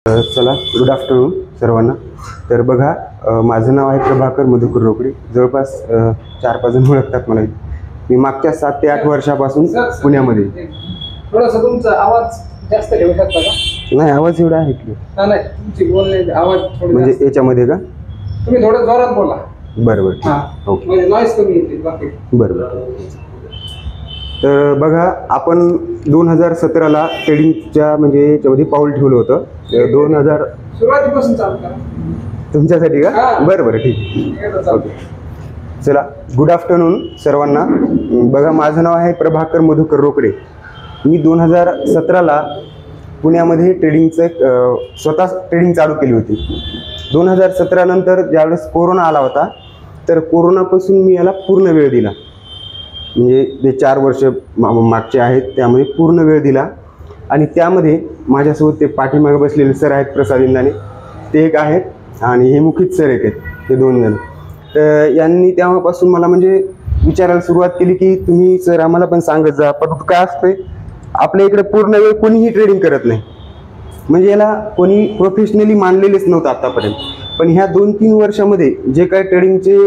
चला, good afternoon सर्वांना. तर बघा, माझं नाव आहे प्रभाकर मधुकर रोकडे. जवळपास 4-5 जण ओळखतात मला. मी मागच्या 7 ते 8 वर्षापासून पुण्यामध्ये. थोडासा तुमचा आवाज जास्त घेऊ शकता का? नाही, आवाज एवढा आहे की नाही, तुमची बोलण्याची आवाज थोडा म्हणजे जास्त. याच्यामध्ये का? तुम्ही थोडं जोरात बोला. बरं हां, ओके, म्हणजे नॉईज कमी येते बाकी. बरं. तर बघा, आपण 2017ला ट्रेडिंगच्या म्हणजे याच्यामध्ये पाऊल ठेवलं होतं. 2000 सुरुवातीपासून चालू करा. तुमच्यासाठी का? हां. बरं ठीक आहे, एकदा चालू. ओके. चला, गुड आफ्टरनून सर्वांना. बघा, माझं नाव आहे प्रभाकर मधुकर रोकडे. मी 2017ला पुण्यामध्ये ट्रेडिंगचं स्वतः ट्रेडिंग चालू केली होती. 2017 नंतर ज्यावेळेस कोरोना आला होता, तर कोरोनापासून मी याला पूर्ण वेळ दिला. म्हणजे ते 4 वर्ष मागचे आहेत, त्यामध्ये पूर्ण वेळ दिला. आणि त्यामध्ये माझ्यासोबत ते पाठीमागे बसलेले सर आहेत, प्रसाद इंदाने, ते एक आहेत, आणि हे मुखित सर एक आहेत, ते 2 जण. तर यांनी तेव्हापासून मला म्हणजे विचारायला सुरुवात केली की तुम्ही सर आम्हाला पण सांगत जा. पण काय असतंय, आपल्या इकडे पूर्ण वेळ कोणीही ट्रेडिंग करत नाही. म्हणजे याला कोणी प्रोफेशनली मानलेलेच नव्हतं आतापर्यंत. पण ह्या 2-3 वर्षामध्ये जे काय ट्रेडिंगचे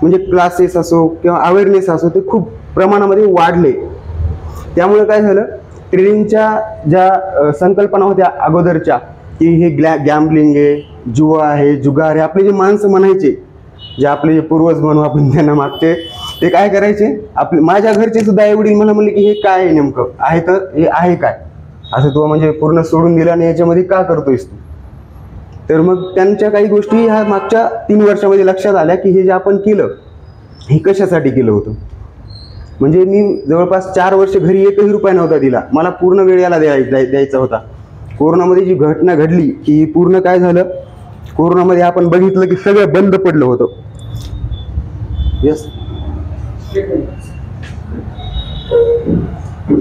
म्हणजे क्लासेस असो किंवा अवेअरनेस असो, ते खूप प्रमाणामध्ये वाढले. त्यामुळे काय झालं, ट्रेडिंगच्या ज्या संकल्पना होत्या अगोदरच्या, की हे गॅम्बलिंग आहे, जुआ आहे, जुगार आहे, आपले जे माणसं म्हणायचे, जे आपले जे पूर्वज म्हणू आपण त्यांना मागचे, ते काय करायचे, आपले माझ्या घरचे सुद्धा आई वडील मला म्हणले की हे काय आहे नेमकं, आहे तर हे आहे काय, असं तू म्हणजे पूर्ण सोडून दिला आणि याच्यामध्ये का करतोयस तू. तर मग त्यांच्या काही गोष्टी ह्या मागच्या 3 वर्षामध्ये लक्षात आल्या की हे जे आपण केलं, हे कशासाठी केलं होतं. म्हणजे मी जवळपास 4 वर्ष घरी 1ही रुपया नव्हता दिला. मला पूर्ण वेळ याला द्यायचा होता. कोरोनामध्ये जी घटना घडली की पूर्ण काय झालं, कोरोनामध्ये आपण बघितलं की सगळं बंद पडलं होतं. यस.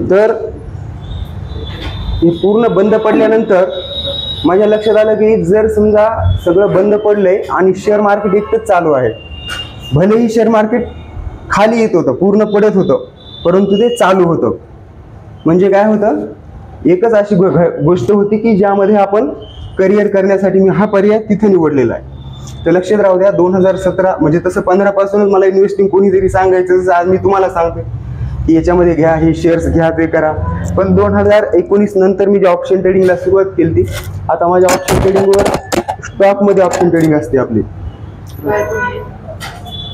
तर हे पूर्ण बंद पडल्यानंतर माझ्या लक्षात आलं की जर समजा सगळं बंद पडलंय आणि शेअर मार्केट एकटंच चालू आहे, भलेही शेअर मार्केट खाली येत होतं, पूर्ण पडत होतं, परंतु ते चालू होतं. म्हणजे काय होतं, एकच अशी गोष्ट होती की ज्यामध्ये आपण करिअर करण्यासाठी मी हा पर्याय तिथे निवडलेला आहे. तर लक्षात राहू द्या, 2017 म्हणजे तसं 15 पासूनच मला इन्व्हेस्टिंग कोणीतरी सांगायचं, जसं आज मी तुम्हाला सांगतोय की याच्यामध्ये घ्या, हे शेअर्स घ्या, ते करा. पण 2019 नंतर मी जे ऑप्शन ट्रेडिंगला सुरुवात केली, आता माझ्या ऑप्शन ट्रेडिंगवर स्टॉकमध्ये ऑप्शन ट्रेडिंग असते आपली.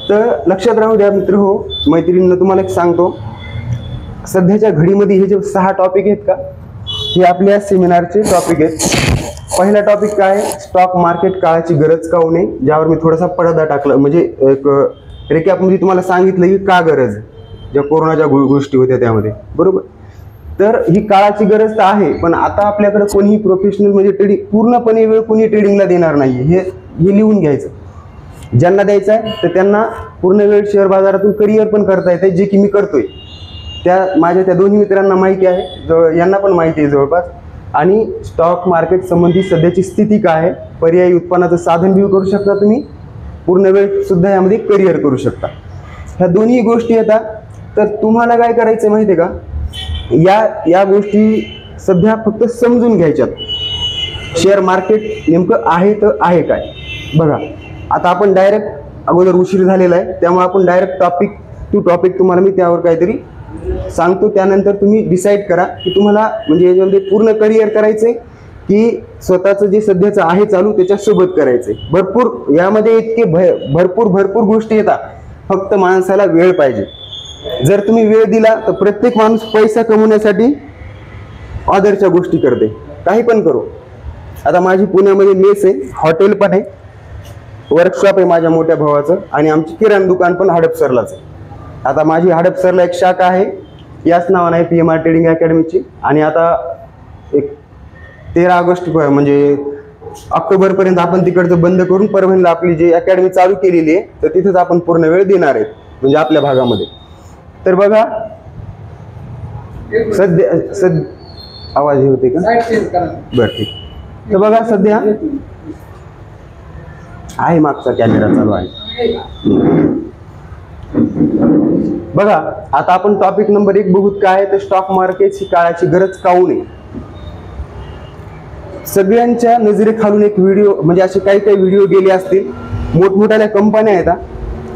तर लक्षात राहू द्या मित्र हो, मैत्रिणींना तुम्हाला एक सांगतो, सध्याच्या घडीमध्ये हे जे 6 टॉपिक आहेत का, हे आपल्या सेमिनारचे टॉपिक आहेत. पहिला टॉपिक काय आहे, स्टॉक मार्केट काळाची गरज का होणे, ज्यावर मी थोडासा पडदा टाकला, म्हणजे एक रेकॅपमध्ये तुम्हाला सांगितलं की का गरज, ज्या कोरोनाच्या गोष्टी होत्या त्यामध्ये, बरोबर. तर ही काळाची गरज तर आहे, पण आता आपल्याकडे कोणीही प्रोफेशनल म्हणजे ट्रेडिंग पूर्णपणे वेळ कोणी ट्रेडिंगला देणार नाही. हे लिहून घ्यायचं. ज्यांना द्यायचं आहे तर त्यांना पूर्ण वेळ शेअर बाजारातून करिअर पण करता येते, जे की मी करतोय. माझ्या त्या 2 मित्रांना माहिती आहे, यांना पण माहिती आहे जवळपास. आणि स्टॉक मार्केट संबंधी सध्याची स्थिती काय आहे, पर्यायी उत्पन्नाचं साधन बी करू शकता तुम्ही, पूर्ण वेळ सुद्धा यामध्ये करिअर करू शकता. ह्या दोन्ही गोष्टी येतात. तर तुम्हाला काय करायचं माहिती आहे का, या गोष्टी सध्या फक्त समजून घ्यायच्यात. शेअर मार्केट नेमकं आहे तर आहे काय. बघा, आता आपण डायरेक्ट, अगोदर उशीर झालेला आहे त्यामुळे आपण डायरेक्ट टॉपिक तुम्हाला मी त्यावर काहीतरी सांगतो. त्यानंतर तुम्ही डिसाईड करा की तुम्हाला म्हणजे याच्यामध्ये पूर्ण करिअर करायचंय की स्वतःचं जे सध्याचं आहे चालू त्याच्यासोबत करायचंय. भरपूर यामध्ये इतके भरपूर गोष्टी येतात, फक्त माणसाला वेळ पाहिजे. जर तुम्ही वेळ दिला तर प्रत्येक माणूस पैसा कमवण्यासाठी ऑदरच्या गोष्टी करते, काही पण करू. आता माझी पुण्यामध्ये मेस आहे, हॉटेल पण आहे, वर्कशॉप आहे माझ्या मोठ्या भावाचं, आणि आमची किराणा दुकान पण हडपसरलाच आहे. आता माझी हडपसरला एक शाखा आहे, याच नावाने आहे PMR ट्रेडिंग अकॅडमीची. आणि आता एक 13 ऑगस्ट म्हणजे ऑक्टोबरपर्यंत आपण तिकडचं बंद करून परभणीला आपली जी अकॅडमी चालू केलेली आहे, तर तिथेच आपण पूर्ण वेळ देणार आहे, म्हणजे आपल्या भागामध्ये. तर बघा, सध्या आवाज हे होते का, बरं ठीक. तर बघा, सध्या आहे, मागचा कॅमेरा चालू आहे. बघा, आता आपण टॉपिक नंबर 1 बघूत काय आहे, तर स्टॉक मार्केट ही काळाची गरज का होऊ नये. सगळ्यांच्या नजरेखालून एक व्हिडिओ म्हणजे असे काही काही व्हिडिओ गेले असतील. मोठमोठ्या कंपन्या आहेत,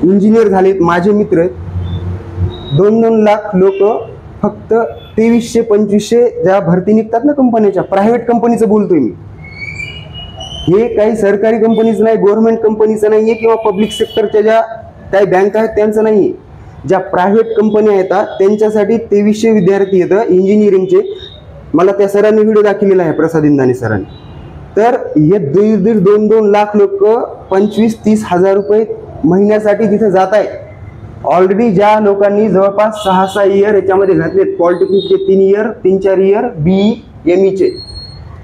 इंजिनियर झालेत, माझे मित्र आहेत, 2-2 लाख लोक फक्त 2300-2500 ज्या भरती निघतात ना कंपन्याच्या, प्रायव्हेट कंपनीचं बोलतोय मी. हे काही सरकारी कंपनीचं नाही, गव्हर्नमेंट कंपनीचं नाहीये किंवा पब्लिक सेक्टरच्या ज्या काही बँक आहेत त्यांचं नाहीये. ज्या प्रायव्हेट कंपन्या येतात त्यांच्यासाठी 2300 विद्यार्थी येतं इंजिनिअरिंगचे. मला त्या सरांनी व्हिडिओ दाखवलेला आहे, प्रसाद इंदाने सरांनी. तर हे 2-2 लाख लोक 25-30 हजार रुपये महिन्यासाठी तिथे जात आहेत. ऑलरेडी ज्या लोकांनी जवळपास 6-6 इयर याच्यामध्ये घातलेत, पॉलिटेक्निकचे 3 इयर 3-4 इयर BE ME चे,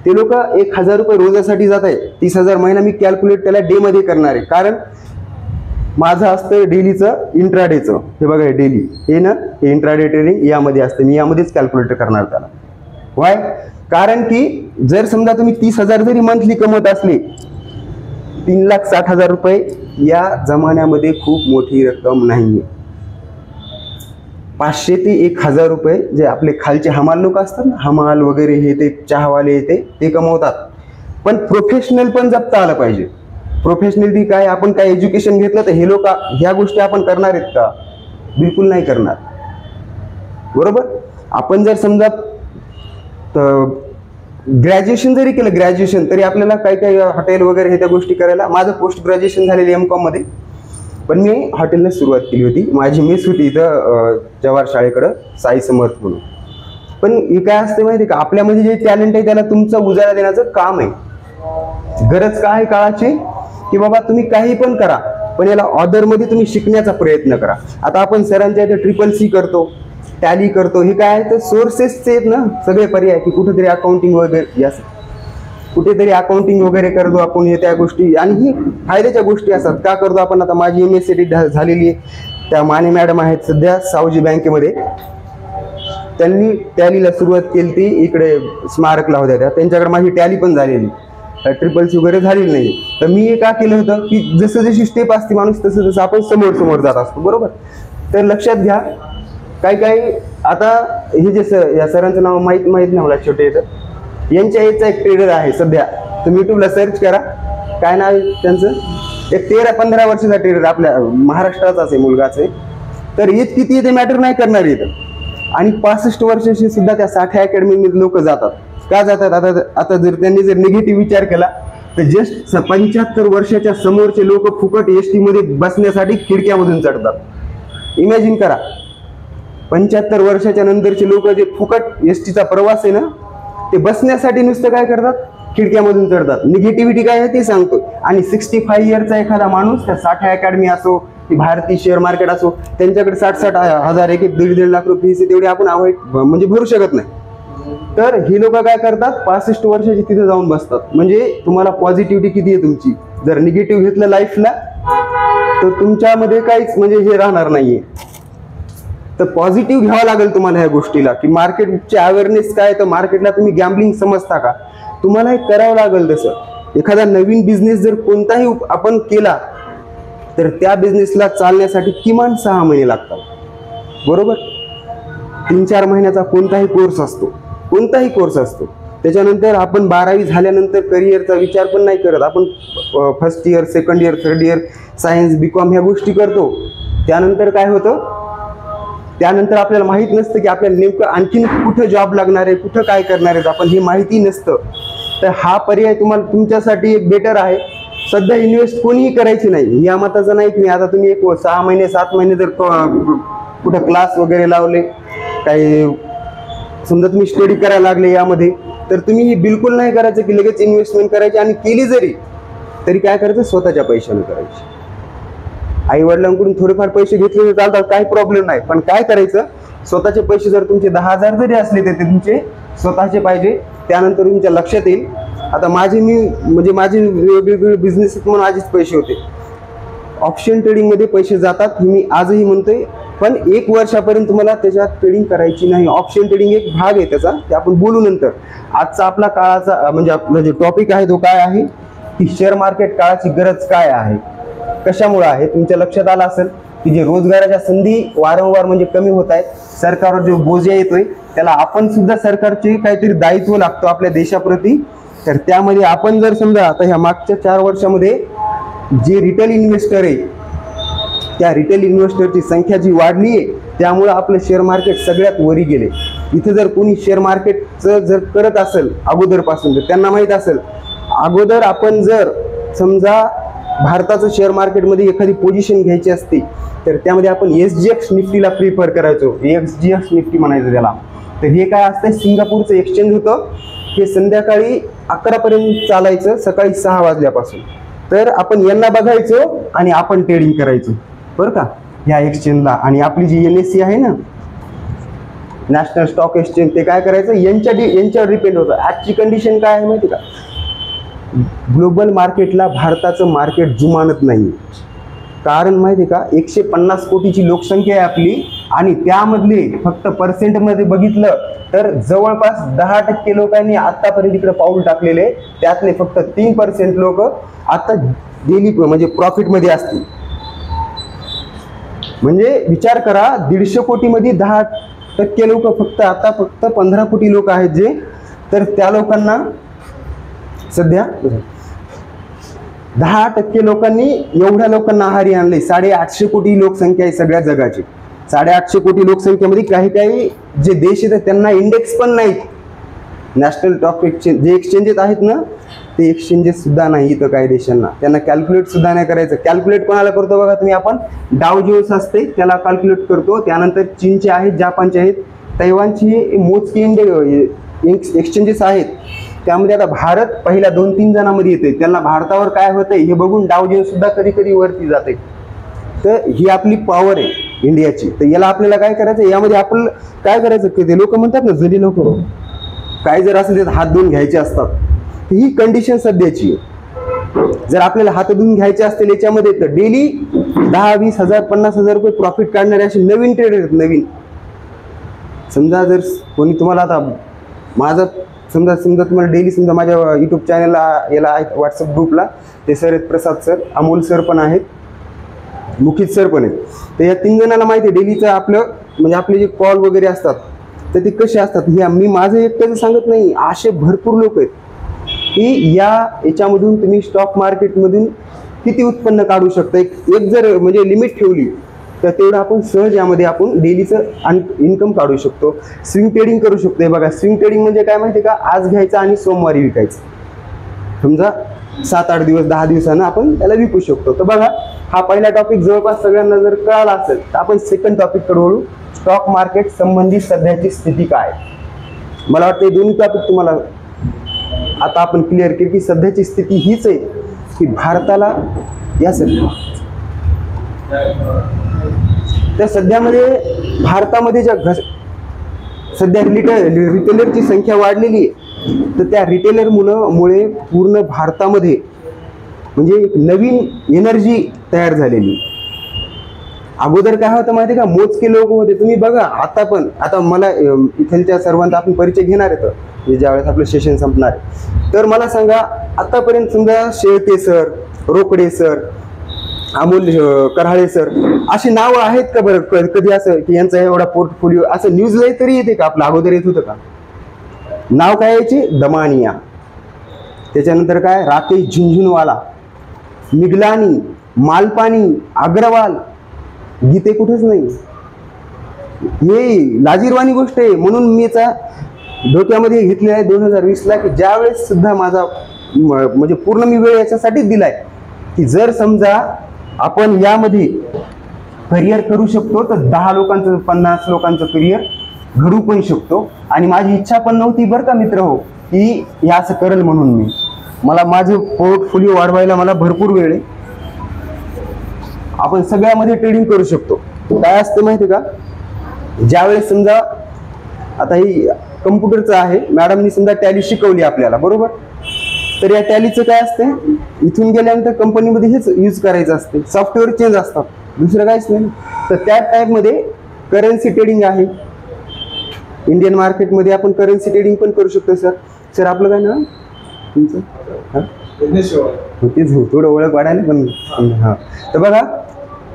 ते लोक 1000 रुपये रोजासाठी जात आहेत. 30,000 महिना मी कॅल्क्युलेट त्याला डे मध्ये करणार आहे, कारण माझं असतं डेलीचं इंट्राडेचं. हे बघा, हे डेली हे ना, हे इंट्राडे ट्रेडिंग यामध्ये असतं, मी यामध्येच कॅल्क्युलेट करणार त्याला. वाय? कारण की जर समजा तुम्ही 30,000 जरी मंथली कमवत असले, 3,60,000 रुपये या जमान्यामध्ये खूप मोठी रक्कम नाहीये. 500 ते 1,000 रुपये जे आपले खालचे हमाल लोक असतात ना, हमाल वगैरे हे ते चहावाले ते कमवतात. पण प्रोफेशनल पण जपता आलं पाहिजे. प्रोफेशनली काय, आपण काय एज्युकेशन घेतलं तर हे लोक ह्या गोष्टी आपण करणार आहेत का? बिलकुल नाही करणार. बरोबर. आपण जर समजा ग्रॅज्युएशन जरी केलं, ग्रॅज्युएशन तरी आपल्याला काही काही हॉटेल वगैरे हे त्या गोष्टी करायला. माझं पोस्ट ग्रॅज्युएशन झालेलं MCOM मध्ये, पण मी हॉटेलने सुरुवात केली होती. माझी मेस होती इथं जवाहर शाळेकडं, साई समर्थ म्हणून. पण हे काय असते माहिती का, आपल्यामध्ये जे टॅलेंट आहे त्याला तुमचा उजाळा देण्याचं काम आहे. गरज काय आहे काळाची, की बाबा तुम्ही काही पण करा, पण याला ऑर्डरमध्ये तुम्ही शिकण्याचा प्रयत्न करा. आता आपण सरांच्या इथे CCC करतो, टॅली करतो, हे काय आहे तर सोर्सेसचे आहेत ना सगळे पर्याय, की कुठेतरी अकाउंटिंग वगैरे यास कुठेतरी अकाउंटिंग वगैरे करतो आपण, हे त्या गोष्टी आणि ही फायद्याच्या गोष्टी असतात. का करतो आपण? आता माझी MSc झालेली आहे, त्या माने मॅडम आहेत सध्या सावजी बँकेमध्ये, त्यांनी टॅलीला सुरुवात केली ती इकडे स्मारकला होत्या त्या, त्यांच्याकडे माझी टॅली पण झालेली, CCC वगैरे झालेली नाही. तर मी हे का केलं होतं की जसं जशी स्टेप असते माणूस तसं तसं आपण समोर समोर जात असतो. बरोबर. तर लक्षात घ्या, काही आता हे जे या सरांचं नाव माहीत नाही मला, छोटे येतं, यांच्या याचा एक ट्रेडर आहे सध्या, तुम्ही युट्यूबला सर्च करा, काय नाव आहे त्यांचं, एक 13-15 वर्षाचा ट्रेडर, आपल्या महाराष्ट्राचाच आहे, मुलगाच आहे. तर येत किती येते मॅटर नाही करणार येतं. आणि 65 वर्षाची सुद्धा त्या साठे अकॅडमीमध्ये लोक जातात. का जातात? आता जर त्यांनी जर निगेटिव्ह विचार केला तर जस्ट 75 वर्षाच्या समोरचे लोक फुकट ST मध्ये बसण्यासाठी खिडक्यामधून चढतात. इमॅजिन करा, 75 वर्षाच्या नंतरचे लोक जे फुकट STचा प्रवास आहे ना, ते बसण्यासाठी नुसतं काय करतात, खिडक्यामधून चढतात. निगेटिव्हिटी काय आहे ते सांगतो. आणि 65 इयरचा एखादा माणूस, त्या साठे अकॅडमी असो, ती भारतीय शेअर मार्केट असो, त्यांच्याकडे 60-60 हजार, 1-1.5 लाख रुपये तेवढे आपण म्हणजे भरू शकत नाही. तर ही लोक काय करतात, 65 वर्षाची तिथे जाऊन बसतात. म्हणजे तुम्हाला पॉझिटिव्हिटी किती आहे तुमची, जर निगेटिव्ह घेतलं लाईफला तर तुमच्यामध्ये काहीच म्हणजे हे राहणार नाहीये. तर पॉझिटिव्ह घ्यावं लागेल तुम्हाला ह्या गोष्टीला, की मार्केटचे अवेअरनेस काय, तर मार्केटला तुम्ही गॅम्बलिंग समजता का, तुम्हाला हे करावं लागेल. तसं एखादा नवीन बिझनेस जर कोणताही आपण केला तर त्या बिझनेसला चालण्यासाठी किमान 6 महिने लागतात. बरोबर. 3-4 महिन्याचा कोणताही कोर्स असतो. त्याच्यानंतर आपण 12वी झाल्यानंतर करिअरचा विचार पण नाही करत. आपण first year, second year, third year science BCom ह्या गोष्टी करतो. त्यानंतर काय होतं, त्यानंतर आपल्याला माहित नसतं की आपल्याला नेमकं आणखीन कुठं जॉब लागणार आहे, कुठं काय करणार आहेत आपण, हे माहिती नसतं. तर हा पर्याय तुम्हाला तुमच्यासाठी एक बेटर आहे. सध्या इन्व्हेस्ट कोणीही करायची नाही, या मताचं नाही की आता तुम्ही एक 6 महिने 7 महिने जर कुठं क्लास वगैरे लावले, काही समजा तुम्ही स्टडी करायला लागले यामध्ये, तर तुम्ही हे बिलकुल नाही करायचं की लगेच इन्व्हेस्टमेंट करायची. आणि केली तरी काय करायचं, स्वतःच्या पैशाने करायची. आई वडिलांकडून थोडेफार पैसे घेतले तर चालतात, काही प्रॉब्लेम नाही. पण काय करायचं, स्वतःचे पैसे जर तुमचे 10,000 जरी असले तर ते तुमचे स्वतःचे पाहिजे. त्यानंतर तुमच्या लक्षात येईल. आता माझे वेगवेगळे बिझनेस म्हणून आधीच पैसे होते. ऑप्शन ट्रेडिंग मध्ये पैसे जातात मी आजही म्हणतोय, पण 1 वर्षापर्यंत तुम्हाला त्याच्यात ट्रेडिंग करायची नाही. ऑप्शन ट्रेडिंग एक भाग आहे त्याचा, ते आपण बोलू नंतर. आजचा आपला काळाचा म्हणजे आपला जो टॉपिक आहे तो काय आहे, की शेअर मार्केट काळाची गरज काय आहे, कशामुळे आहे. तुमच्या लक्षात आलं असेल की जे रोजगाराच्या संधी वारंवार म्हणजे कमी होत आहेत, सरकारवर जो बोजा येतोय त्याला आपण सुद्धा सरकारचे काहीतरी दायित्व लागतो आपल्या देशाप्रती, तर त्यामध्ये आपण जर समजा आता ह्या मागच्या 4 वर्षामध्ये जे रिटेल इन्व्हेस्टर आहे त्या रिटेल इन्व्हेस्टरची संख्या जी वाढली आहे त्यामुळं आपलं शेअर मार्केट सगळ्यात वरी गेले. इथं जर कोणी शेअर मार्केटचं जर करत असेल अगोदरपासून तर त्यांना माहीत असेल अगोदर आपण जर समजा भारताचं शेअर मार्केटमध्ये एखादी पोझिशन घ्यायची असती तर त्यामध्ये आपण SGX निफ्टीला प्रिफर करायचो. SGX निफ्टी म्हणायचं त्याला. तर हे काय असतं सिंगापूरचं एक्सचेंज होतं. हे संध्याकाळी 11 पर्यंत चालायचं सकाळी 6 वाजल्यापासून. तर आपण यांना बघायचो आणि आपण ट्रेडिंग करायचो बरं का ह्या एक्सचेंजला. आणि आपली जी NSE आहे ना नॅशनल स्टॉक एक्सचेंज ते काय करायचं यांच्यावर डिपेंड होतं. आजची कंडिशन काय आहे माहिती का ग्लोबल मार्केटला भारताचं मार्केट जुमानत नाही. कारण माहिती का 150 कोटीची लोकसंख्या आहे आपली आणि त्यामधले फक्त पर्सेंटमध्ये बघितलं तर जवळपास 10% लोकांनी आतापर्यंत इकडे पाऊल टाकलेले. त्यातले फक्त 3% लोक आता डेली म्हणजे प्रॉफिटमध्ये असतील. म्हणजे विचार करा 150 कोटीमध्ये 10% लोक फक्त 15 कोटी लोक आहेत जे. तर त्या लोकांना सध्या 10% लोकांनी एवढ्या लोकांना आहारी आणले. 850 कोटी लोकसंख्या आहे सगळ्या जगाची. 850 कोटी लोकसंख्येमध्ये काही काही जे देश आहेत त्यांना इंडेक्स पण नाहीत. नॅशनल स्टॉक एक्सचेंज जे एक्सचेंजेस आहेत ना ते एक्सचेंजेस सुद्धा नाही इथं काही देशांना. त्यांना कॅल्क्युलेट सुद्धा नाही करायचं. कॅल्क्युलेट कोणाला करतो बघा तुम्ही आपण डाव जोन्स असते त्याला कॅल्क्युलेट करतो. त्यानंतर चीनचे आहेत जापानचे आहेत तैवानची मोजकी एक्सचेंजेस आहेत. त्यामध्ये आता भारत पहिल्या 2-3 जणांमध्ये येते. त्यांना भारतावर काय होतंय हे बघून डाव जोन्स सुद्धा कधी कधी वरती जाते. तर ही आपली पॉवर आहे इंडियाची. तर याला आपल्याला काय करायचं यामध्ये आपण काय करायचं की ते लोक म्हणतात ना जुनी लोक काय जर असेल तर हात धुवून घ्यायचे असतात. ही कंडिशन सध्याची आहे. जर आपल्याला हात धुवून घ्यायचे असतील याच्यामध्ये तर डेली 10-20 हजार 50 हजार रुपये प्रॉफिट काढणारे असे नवीन ट्रेडर आहेत. नवीन समजा जर कोणी तुम्हाला आता माझं समजा तुम्हाला डेली समजा माझ्या यूट्यूब चॅनलला याला आहेत व्हॉट्सअप ग्रुपला ते सर आहेत प्रसाद सर अमोल सर पण आहेत मुखित सर पण आहेत. तर या 3 जणांना माहिती आहे डेलीचं आपलं म्हणजे आपले जे कॉल वगैरे असतात तर ते कसे असतात हे मी माझं एकट्याचं सांगत नाही. असे भरपूर लोक आहेत की याच्यामधून तुम्ही स्टॉक मार्केटमधून किती उत्पन्न काढू शकता. एक जर म्हणजे लिमिट ठेवली तर तेवढं आपण सहज यामध्ये आपण डेलीचं इन्कम काढू शकतो. स्विंग ट्रेडिंग करू शकतो. बघा स्विंग ट्रेडिंग म्हणजे काय माहिती आहे का आज घ्यायचं आणि सोमवारी विकायचं. समजा 7-8 दिवस 10 दिवसानं आपण त्याला विकू शकतो. तर बघा हा पहिला टॉपिक जवळपास सगळ्यांना जर कळाला असेल तर आपण सेकंड टॉपिककडे वळू. स्टॉक मार्केट संबंधी सध्याची स्थिती काय. मला वाटतं हे दोन्ही टॉपिक तुम्हाला आता आपण क्लिअर केली की सध्याची स्थिती हीच आहे की भारताला त्या सध्यामध्ये भारतामध्ये ज्या सध्या रिटेलरची संख्या वाढलेली आहे तर त्या रिटेलर मुळे पूर्ण भारतामध्ये म्हणजे एक नवीन एनर्जी तयार झालेली. अगोदर काय होतं माहिती का मोजके लोक होते. तुम्ही बघा आता मला इथलच्या सर्वांचा आपण परिचय घेणार आहे ज्यावेळेस आपलं सेशन संपणार आहे. तर मला सांगा आतापर्यंत समजा Shelke sir Rokade sir Amol Karale sir अशी नावं आहेत का बरं कधी असं की यांचा एवढा पोर्टफोलिओ असं न्यूजला तरी येते का. आपलं अगोदर येत होतं का नाव काय यायचे दमानिया त्याच्यानंतर काय राकेश झुंझुनवाला मिगलानी मालपानी अग्रवाल गीते कुठेच नाही. हे लाजीरवाणी गोष्ट आहे. म्हणून मी डोक्यामध्ये घेतले आहे 2020ला की ज्यावेळेस सुद्धा माझा म्हणजे पूर्ण मी वेळ याच्यासाठीच दिलाय की जर समजा आपण यामध्ये करिअर करू शकतो तर 10 लोकांचं 50 लोकांचं करिअर घडू पण शकतो. आणि माझी इच्छा पण नव्हती बरं का मित्र हो की हे असं करेल म्हणून मला माझं पोर्टफोलिओ वाढवायला मला भरपूर वेळ आहे. आपण सगळ्यामध्ये ट्रेडिंग करू शकतो. काय असतं माहिती का ज्यावेळेस समजा आता ही कम्प्युटरचं आहे मॅडमनी समजा टॅली शिकवली आपल्याला बरोबर. तर या टॅलीचं काय असते इथून गेल्यानंतर कंपनीमध्ये हेच यूज करायचं असते. सॉफ्टवेअर चेंज असतात दुसरं काहीच नाही. तर त्या टाईपमध्ये करन्सी ट्रेडिंग आहे. इंडियन मार्केटमध्ये आपण करन्सी ट्रेडिंग पण करू शकतो. सर आपलं काय ना तुमचं तेच थोडं ओळख वाढायला पण हां. तर बघा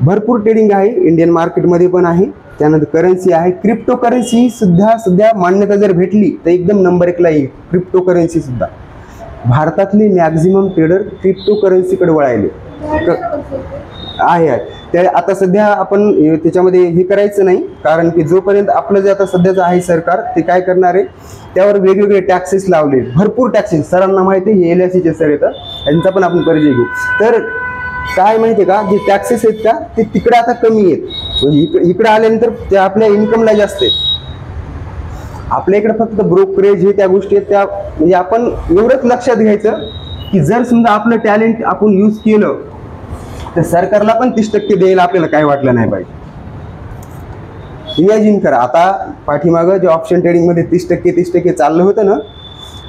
भरपूर ट्रेडिंग आहे इंडियन मार्केटमध्ये पण आहे. त्यानंतर करन्सी आहे. क्रिप्टो करन्सी सुद्धा सध्या मान्यता जर भेटली तर एकदम नंबर 1ला येईल क्रिप्टो करन्सी सुद्धा. भारतातले मॅक्झिमम ट्रेडर क्रिप्टो करन्सीकडे वळायले आहे. त्या आता सध्या आपण त्याच्यामध्ये हे करायचं नाही, कारण की जोपर्यंत आपलं जे आता सध्याचं आहे सरकार ते काय करणार आहे, त्यावर वेगवेगळे टॅक्सेस लावले, भरपूर टॅक्सेस. सरांना माहिती आहे, हे LICचे सर येतात, यांचा पण आपण परिचय घेऊ. तर काय माहिती आहे का, जे टॅक्सेस आहेत का ते तिकडे आता कमी आहेत, म्हणजे इकडे आल्यानंतर ते आपल्या इन्कमला जास्त आहेत. आपल्या इकडे फक्त ब्रोकरेज हे त्या गोष्टी आहेत, त्या म्हणजे आपण एवढंच लक्षात घ्यायचं की जर समजा आपलं टॅलेंट आपण यूज केलं तर सरकारला पण 30% द्यायला आपल्याला काय वाटलं नाही पाहिजे. इमॅजिन करा, आता पाठीमागं जे ऑप्शन ट्रेडिंगमध्ये 30% चाललं होतं ना,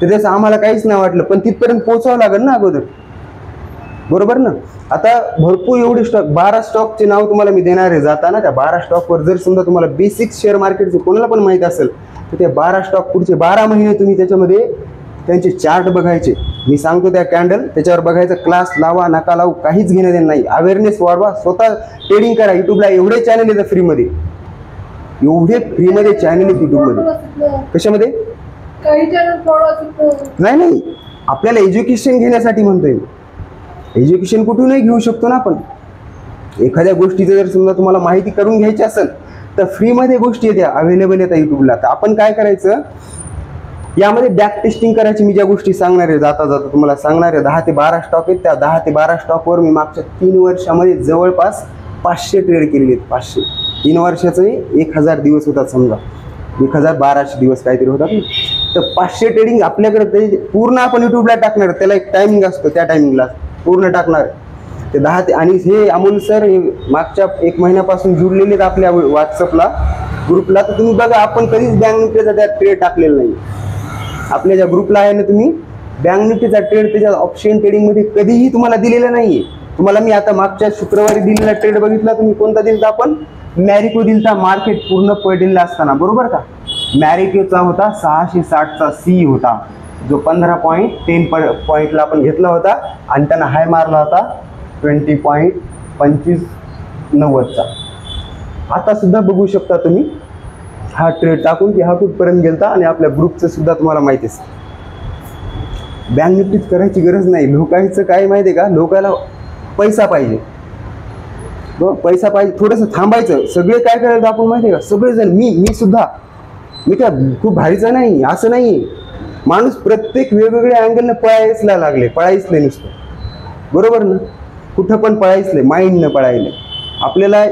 तर त्याचं आम्हाला काहीच नाही वाटलं, पण तिथपर्यंत पोहोचावं लागेल ना अगोदर, बरोबर ना. आता भरपूर एवढे स्टॉक, 12 स्टॉकचे नाव तुम्हाला मी देणार आहे जाताना. त्या 12 स्टॉकवर जर समजा तुम्हाला बेसिक शेअर मार्केटचं कोणाला पण माहीत असेल तर त्या 12 स्टॉक पुढचे 12 महिने तुम्ही त्याच्यामध्ये त्यांचे चार्ट बघायचे. मी सांगतो त्या कॅन्डल त्याच्यावर बघायचं, क्लास लावा नका लावू काहीच घेणं देणं नाही. अवेअरनेस वाढवा, स्वतः ट्रेडिंग करा. युट्यूबला एवढे चॅनल येतात फ्रीमध्ये, एवढे फ्रीमध्ये चॅनल आहेत युट्यूबमध्ये. कशामध्ये नाही, आपल्याला एज्युकेशन घेण्यासाठी म्हणतोय. एज्युकेशन कुठूनही घेऊ शकतो ना आपण. एखाद्या गोष्टीचं जर समजा तुम्हाला माहिती करून घ्यायची असेल तर फ्रीमध्ये गोष्टी येत्या अवेलेबल येतात युट्यूबला. तर आपण काय करायचं, यामध्ये बॅक टेस्टिंग करायची. मी ज्या गोष्टी सांगणार आहे जाता जाता तुम्हाला सांगणार आहे, 10 ते 12 स्टॉक आहेत. त्या 10 ते 12 स्टॉकवर मी मागच्या 3 वर्षामध्ये जवळपास 500 ट्रेड केलेले आहेत. 500 3 वर्षाचे 1000 दिवस होतात, समजा 1200 दिवस काहीतरी होतात. तर 500 ट्रेडिंग आपल्याकडे ते पूर्ण आपण युट्यूबला टाकणार. त्याला एक टायमिंग असतो, त्या टायमिंगला पूर्ण टाकणार ते 10 ते. आणि हे अमोल सर हे मागच्या 1 महिन्यापासून जुळलेले आहेत आपल्या व्हॉट्सअपला ग्रुपला. तर तुम्ही बघा, आपण कधीच बँक निफ्टीचा त्यात ट्रेड टाकलेला नाही. आपल्या ज्या ग्रुपला आहे ना, तुम्ही बँक निफ्टीचा ट्रेड त्याच्या ऑप्शन ट्रेडिंगमध्ये कधीही तुम्हाला दिलेला नाहीये. तुम्हाला मी आता मागच्या शुक्रवारी दिलेला ट्रेड बघितला, तुम्ही कोणता दिलता? आपण मॅरिको दिलता, मार्केट पूर्ण पडलेला असताना, बरोबर का. मॅरिकोचा होता 660चा सी होता, जो 15.10 पॉईंटला आपण घेतला होता आणि त्यांना हाय मारला होता 20.2590चा. आता सुद्धा बघू शकता तुम्ही हा ट्रेड टाकून की हा कुठपर्यंत गेलता. आणि आपल्या ग्रुपचं सुद्धा तुम्हाला माहितीच. बँक निफ्टीत करायची गरज नाही. लोकांचं काय माहिती आहे का, लोकांना पैसा पाहिजे, पैसा पाहिजे. थोडंसं थांबायचं. सगळे काय करायचं आपण माहिती आहे का, सगळेजण, मी सुद्धा, मी काय खूप भारीचा नाही असं नाही. माणूस प्रत्येक वेगवेगळ्या अँगलनं पळायचला लागले, पळायचले नुसतं, बरोबर ना. कुठं पण पळायचले, माइंडनं पळायले. आपल्याला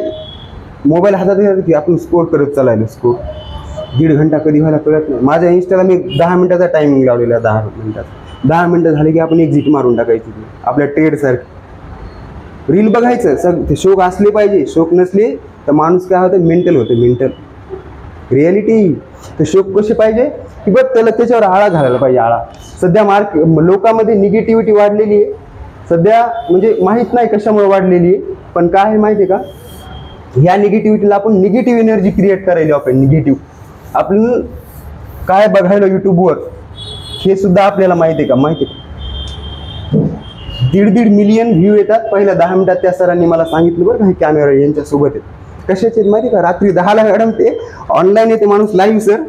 मोबाईल हातात घेतला की आपण स्कोर करत चालायलो. स्कोर 1.5 घंटा कधी व्हायला कळत नाही. माझ्या इंस्टाला मी 10 मिनिटाचा टायमिंग लावलेला, 10 मिनिटात. 10 मिनिटं झाले की आपण एक्झिट मारून टाकायची आपल्या ट्रेडसारखी. रील बघायचं, ते शोक असले पाहिजे. शोक नसले तर माणूस काय होतं, मेंटल होतं, मेंटल. रिॲलिटी तर शोक कसे पाहिजे की बघ, त्याच्यावर आळा घालायला पाहिजे, आळा. सध्या लोकांमध्ये निगेटिव्हिटी वाढलेली आहे सध्या, म्हणजे माहीत नाही कशामुळे वाढलेली आहे, पण काय आहे माहिती आहे का, ह्या निगेटिव्हिटीला आपण निगेटिव्ह एनर्जी क्रिएट करायला. आपण निगेटिव्ह आपण काय बघायला युट्यूबवर हे सुद्धा आपल्याला माहिती आहे का, माहिती आहे. 1.5 मिलियन व्ह्यू येतात पहिल्या 10 मिनिटात. त्या सरांनी मला सांगितलं बरं का, हे कॅमेरा यांच्यासोबत आहेत. कशाचे माहिती का, रात्री 10ला मॅडम ते ऑनलाईन येते माणूस लाईव्ह सर.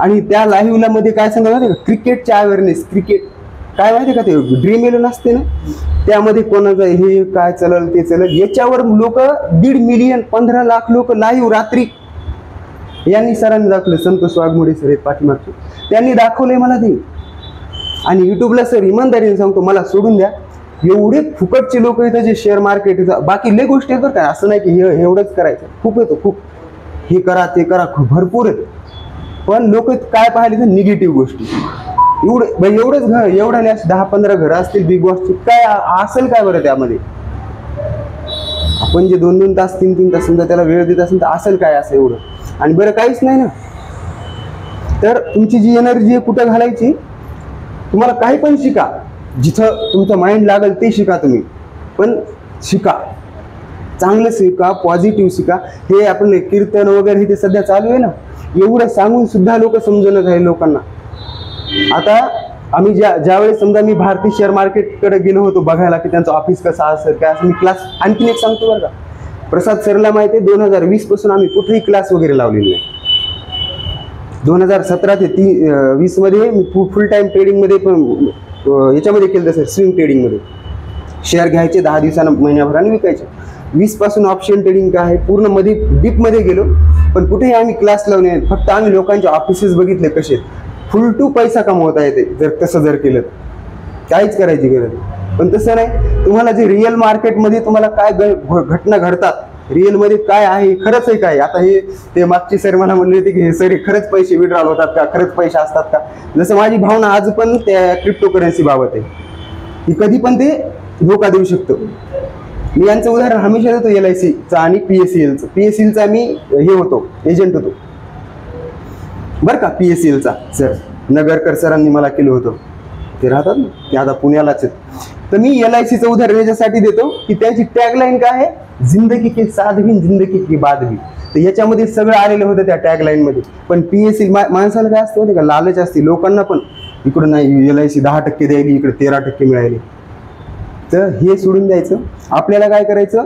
आणि त्या लाईव्हला मध्ये काय सांगा माहिती का, क्रिकेटच्या अवेअरनेस. क्रिकेट काय माहिती का, ते ड्रीम इलेव्हन असते ना, त्यामध्ये कोणाचं हे काय चलल ते चलल, याच्यावर लोक 1.5 मिलियन 15 लाख लोक लाईव्ह रात्री. यांनी सरांनी दाखवलं, संतोष वाघमोडे सर आहेत पाठीमागचे, त्यांनी दाखवलंय मला ते. आणि युट्यूबला सर इमानदारीने सांगतो, मला सोडून द्या, एवढे फुकटचे लोक येतात जे शेअर मार्केट, बाकी लय गोष्टी आहेत बरं का, असं नाही की हे एवढंच करायचं. खूप येतो, खूप हे करा ते करा, खूप भरपूर आहेत. पण लोक काय पाहिले तर निगेटिव्ह गोष्टी. एवढंच घर, एवढ्याने 10-15 घरं असतील बिग बॉसची, काय असेल काय बरं त्यामध्ये. आपण जे 2-2 तास 3-3 तास समजा त्याला वेळ देत असेल तर असेल काय असं एवढं. आणि बरं काहीच नाही ना. तर तुमची जी एनर्जी आहे कुठं घालायची, तुम्हाला काही पण शिका, जिथं तुमचं माइंड लागेल ते शिका तुम्ही. पण शिका, चांगलं शिका, पॉझिटिव्ह शिका. हे आपण कीर्तन वगैरे हे ते सध्या चालू आहे ना, एवढं सांगून सुद्धा लोक समजणं आहे लोकांना. आता आम्ही ज्यावेळेस समजा मी भारतीय शेअर मार्केटकडे गेलो होतो बघायला की त्यांचं ऑफिस कसं असेल काय असं, मी क्लास आणखीन एक सांगतो बरं का, प्रसाद सरला माहिती आहे 2020 पासून आम्ही कुठेही क्लास वगैरे लावलेले नाही. 2017 ते 20 मध्ये मी फुल टाइम ट्रेडिंग मध्ये पण याच्यामध्ये केलं सर, स्विंग ट्रेडिंगमध्ये. शेअर घ्यायचे 10 दिवसांना, महिन्याभराने विकायचे. 20 पासून ऑप्शन ट्रेडिंग काय आहे, पूर्ण मध्ये डीपमध्ये गेलो, पण कुठेही आम्ही क्लास लावले नाहीत. फक्त आम्ही लोकांचे ऑफिसेस बघितले कसे फुल टू पैसा कमवता येते जर तसं जर केलं, काहीच करायची गरज नाही. पण तसं नाही, तुम्हाला जे रिअल मार्केटमध्ये तुम्हाला काय घटना घडतात, रिअलमध्ये काय आहे, खरंच आहे काय. आता हे ते मागचे सर मला म्हणले होते की हे सर खरंच पैसे विड्रॉल होतात का, खरंच पैसे असतात का. जसं माझी भावना आज पण त्या क्रिप्टो करन्सी बाबत आहे की कधी पण ते धोका देऊ शकतो. मी यांचं उदाहरण हमेशा देतो LICचा आणि PSELचं. PSELचा मी हे होतो, एजंट होतो बरं का. PSELचा सर नगरकर सरांनी मला केलं होतं, ते राहतात ना, ते आता पुण्यालाच आहेत. तर मी LICचं उदाहरण याच्यासाठी देतो की त्याची टॅगलाईन काय आहे, जिंदगी के साथ भी जिंदगी के बाद भी. तर याच्यामध्ये सगळं आलेलं होतं त्या टॅगलाईन मध्ये. पण PSEL माणसाला काय असतं माहिती का, लालच असते लोकांना पण. इकडं नाही LIC 10% द्यायली, इकडे 13% मिळाली. तर हे सोडून द्यायचं, आपल्याला काय करायचं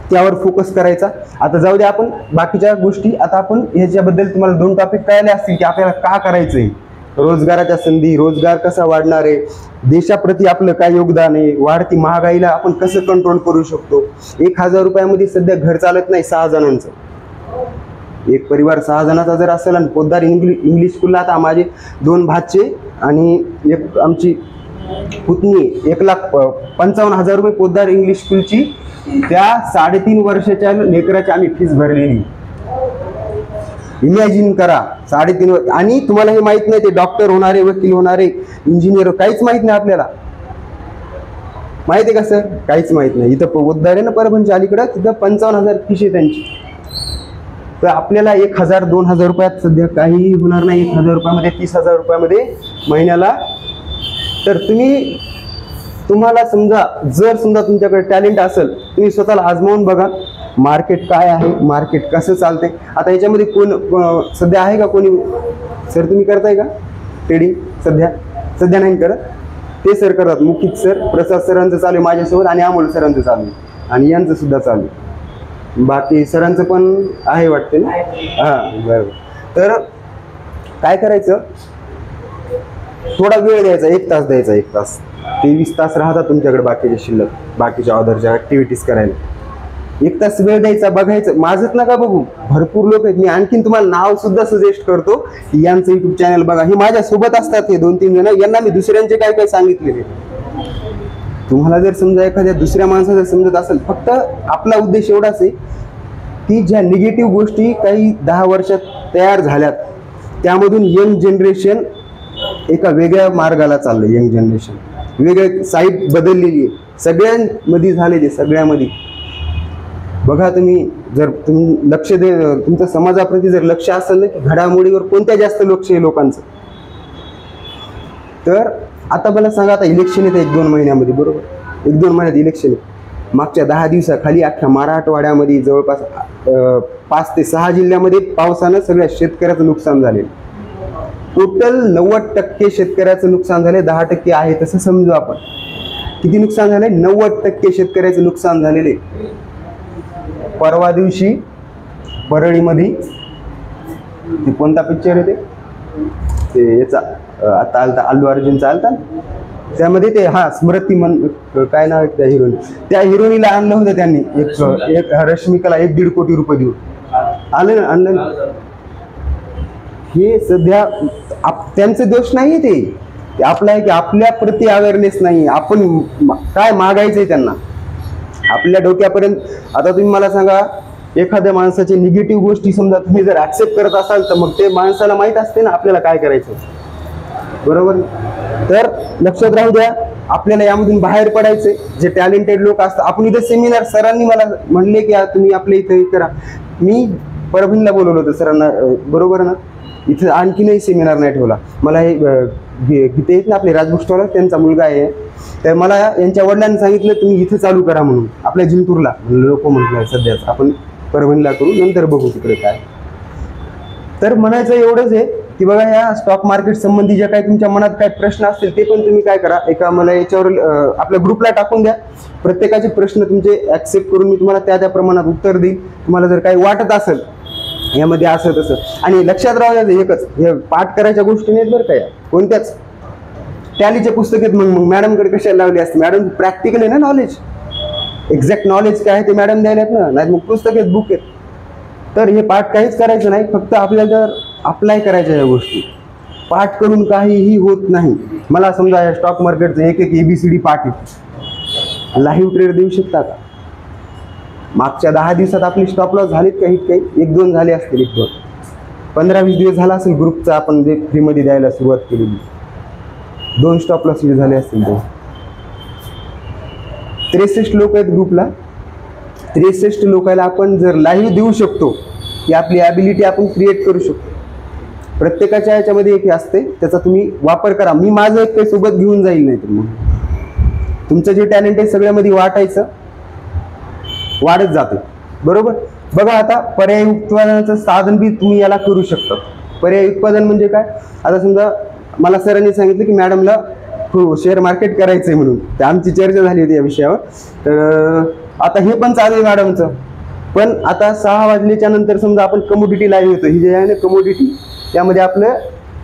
त्यावर फोकस करायचा. आता जाऊ दे आपण बाकीच्या गोष्टी. आता आपण ह्याच्याबद्दल तुम्हाला 2 टॉपिक कळले असतील की आपल्याला का करायचंय. रोजगाराच्या संधी, रोजगार कसा वाढणार आहे, देशाप्रती आपलं काय योगदान आहे, वाढती महागाईला आपण कसं कंट्रोल करू शकतो. 1000 रुपयामध्ये सध्या घर चालत नाही 6 जणांचं. एक परिवार 6 जणांचा जर असेल आणि पोद्दार इंग्लिश स्कूलला, आता माझे 2 भाचे आणि एक आमची पुतणी 1,55,000 रुपये पोद्दार इंग्लिश स्कूलची त्या 3.5 वर्षाच्या लेकराची आम्ही फीस भरलेली. इमॅजिन करा, 3.5 वर्ष. आणि तुम्हाला हे माहित नाही ते डॉक्टर होणारे, वकील होणारे, इंजिनियर, काहीच माहित नाही आपल्याला. माहिती आहे का सर, काहीच माहित नाही. इथं पोद्दार आहे ना परभणच्या अलीकडं, तिथं 55,000 फीस आहे त्यांची. तर आपल्याला 1,000-2,000 रुपयात सध्या काही होणार नाही. 1,000 रुपयामध्ये 30,000 रुपयामध्ये महिन्याला. तर तुम्हाला समजा जर तुमच्याकडे टॅलेंट असेल, तुम्ही स्वतःला आजमावून बघा मार्केट काय आहे, मार्केट कसं चालते. आता याच्यामध्ये कोण सध्या आहे का कोणी सर, तुम्ही करताय का ट्रेडिंग? सध्या नाही करत, ते सर करतात. मुखित सर, प्रसाद सरांचं चालू आहे माझ्यासोबत, आणि अमोल सरांचं चालू आहे, आणि यांचं सुद्धा चालू आहे. बाकी सरांचं पण आहे वाटते ना. हां बरोबर. तर काय करायचं, थोडा वेळ द्यायचा, 1 तास द्यायचा. 1 तास 23 तास राहतात तुमच्याकडे बाकीच्या शिल्लक, बाकीच्या अदरच्या ऍक्टिव्हिटीज करायला. 1 तास वेळ द्यायचा, बघायचं. माझंच नका बघू, भरपूर लोक आहेत. मी आणखीन तुम्हाला नाव सुद्धा सजेस्ट करतो की यांचं युट्यूब चॅनल बघा. हे माझ्या सोबत असतात हे 2-3 जण, यांना मी दुसऱ्यांचे काय काय सांगितलेले. तुम्हाला जर समजा एखाद्या दुसऱ्या माणसाचं समजत असेल, फक्त आपला उद्देश एवढाच आहे की ज्या निगेटिव्ह गोष्टी काही 10 वर्षात तयार झाल्यात, त्यामधून यंग जनरेशन एका वेगळ्या मार्गाला चाललंय. यंग जनरेशन वेगळे साईड बदललेली आहे, सगळ्यांमध्ये झालेली, सगळ्यामध्ये. बघा तुम्ही, जर तुम्ही लक्ष तुमचं समाजाप्रती जर लक्ष असेल ना की घडामोडीवर कोणत्या जास्त लक्ष आहे लोकांचं. तर आता मला सांगा, आता इलेक्शन येतं 1-2 महिन्यामध्ये, बरोबर. 1-2 महिन्यात इलेक्शन आहे. मागच्या 10 दिवसाखाली अख्ख्या मराठवाड्यामध्ये जवळपास 5 ते 6 जिल्ह्यामध्ये पावसानं सगळ्या शेतकऱ्याचं नुकसान झालेलं. टोटल 90% शेतकऱ्याचं नुकसान झाले. 10% आहे तसं समजू आपण. किती नुकसान झालंय? 90% शेतकऱ्याचं नुकसान झालेले. परवा दिवशी परळीमध्ये ते कोणता पिक्चर आहे ते याचा आता आलता, अल्लू अर्जुनचा आलता, त्यामध्ये ते स्मृती काय नाव आहे त्या हिरोईन, त्या हिरोईनीला आणलं होतं त्यांनी. एक रश्मिकाला 1-1.5 कोटी रुपये देऊन आणलं ना. हे सध्या त्यांचं दोष नाही, ते आपलं आहे की आपल्या प्रति अवेअरनेस नाही. आपण काय मागायचंय त्यांना आपल्या डोक्यापर्यंत. आता तुम्ही मला सांगा, एखाद्या माणसाची निगेटिव्ह गोष्टी समजा तुम्ही जर ऍक्सेप्ट करत असाल, तर मग ते माणसाला माहित असते ना आपल्याला काय करायचं, बरोबर. तर लक्षात राहू द्या, आपल्याला यामधून बाहेर पडायचंय. जे टॅलेंटेड लोक असतात, आपण इथे सेमिनार, सरांनी मला म्हणले की तुम्ही आपल्या इथे करा. मी परभणीला बोलवलं होतं सरांना, बरोबर ना. इथं आणखीनही सेमिनार नाही ठेवला. मला हे गीते आहेत ना आपले राजबुक स्टॉलर, त्यांचा मुलगा आहे, तर मला यांच्या वडिलांनी सांगितलं तुम्ही इथं चालू करा म्हणून, आपल्या जिंतूरला. लोक म्हटलं सध्याच आपण परभणीला करू, नंतर बघू तिकडे काय. तर म्हणायचं एवढंच आहे की बघा, या स्टॉक मार्केट संबंधी ज्या काही तुमच्या मनात काही प्रश्न असतील ते पण तुम्ही काय करा, एका मला याच्यावर आपल्या ग्रुपला टाकून द्या. प्रत्येकाचे प्रश्न तुमचे ऍक्सेप्ट करून मी तुम्हाला त्या प्रमाणात उत्तर देईल. तुम्हाला जर काही वाटत असेल यामध्ये असं तसं. आणि लक्षात राहू द्या एकच, हे पाठ करायच्या गोष्टी नाहीत बरं काय कोणत्याच. टॅलीचे पुस्तक आहेत, मग मॅडमकडे कशाला लावली असते? मॅडम प्रॅक्टिकल आहे ना नॉलेज, एक्झॅक्ट नॉलेज काय आहे ते मॅडम द्यायला आहेत ना, नाही मग पुस्तक आहेत, बुक आहेत. तर हे पाठ काहीच करायचं नाही, फक्त आपल्याला जर अप्लाय करायच्या या गोष्टी. पाठ करून काहीही होत नाही. मला समजा या स्टॉक मार्केटचं एक एक ABCD पाठ आहे, लाईव्ह ट्रेड देऊ शकता का? मागच्या 10 दिवसात आपली स्टॉप लॉस झालीत का? हिट काही 1-2 झाले असतील, 1-2. 15-20 दिवस झाला असेल ग्रुपचा आपण जे फ्रीमध्ये द्यायला सुरुवात केलेली, 2 स्टॉप लॉस झाले असतील. 63 लोक आहेत ग्रुपला. 63 लोकांना आपण जर लाईव्ह देऊ शकतो, की आपली ॲबिलिटी आपण क्रिएट करू शकतो. प्रत्येकाच्या याच्यामध्ये एक असते, त्याचा तुम्ही वापर करा. मी माझं एक काही सोबत घेऊन जाईल, नाही तर मग तुमचं जे टॅलेंट आहे सगळ्यामध्ये वाटायचं, वाढत जाते. बरोबर. बघा आता पर्यायी उत्पादनाचं साधन बी तुम्ही याला करू शकता. पर्यायी उत्पादन म्हणजे काय? आता समजा मला सरांनी सांगितलं की मॅडमला शेअर मार्केट करायचंय म्हणून, तर आमची चर्चा झाली होती या विषयावर. तर आता हे पण चालू आहे मॅडमचं. पण आता 6 वाजल्याच्या नंतर समजा आपण कमोडिटी लाईव्ह होतो, ही जे आहे ना कमोडिटी, त्यामध्ये आपलं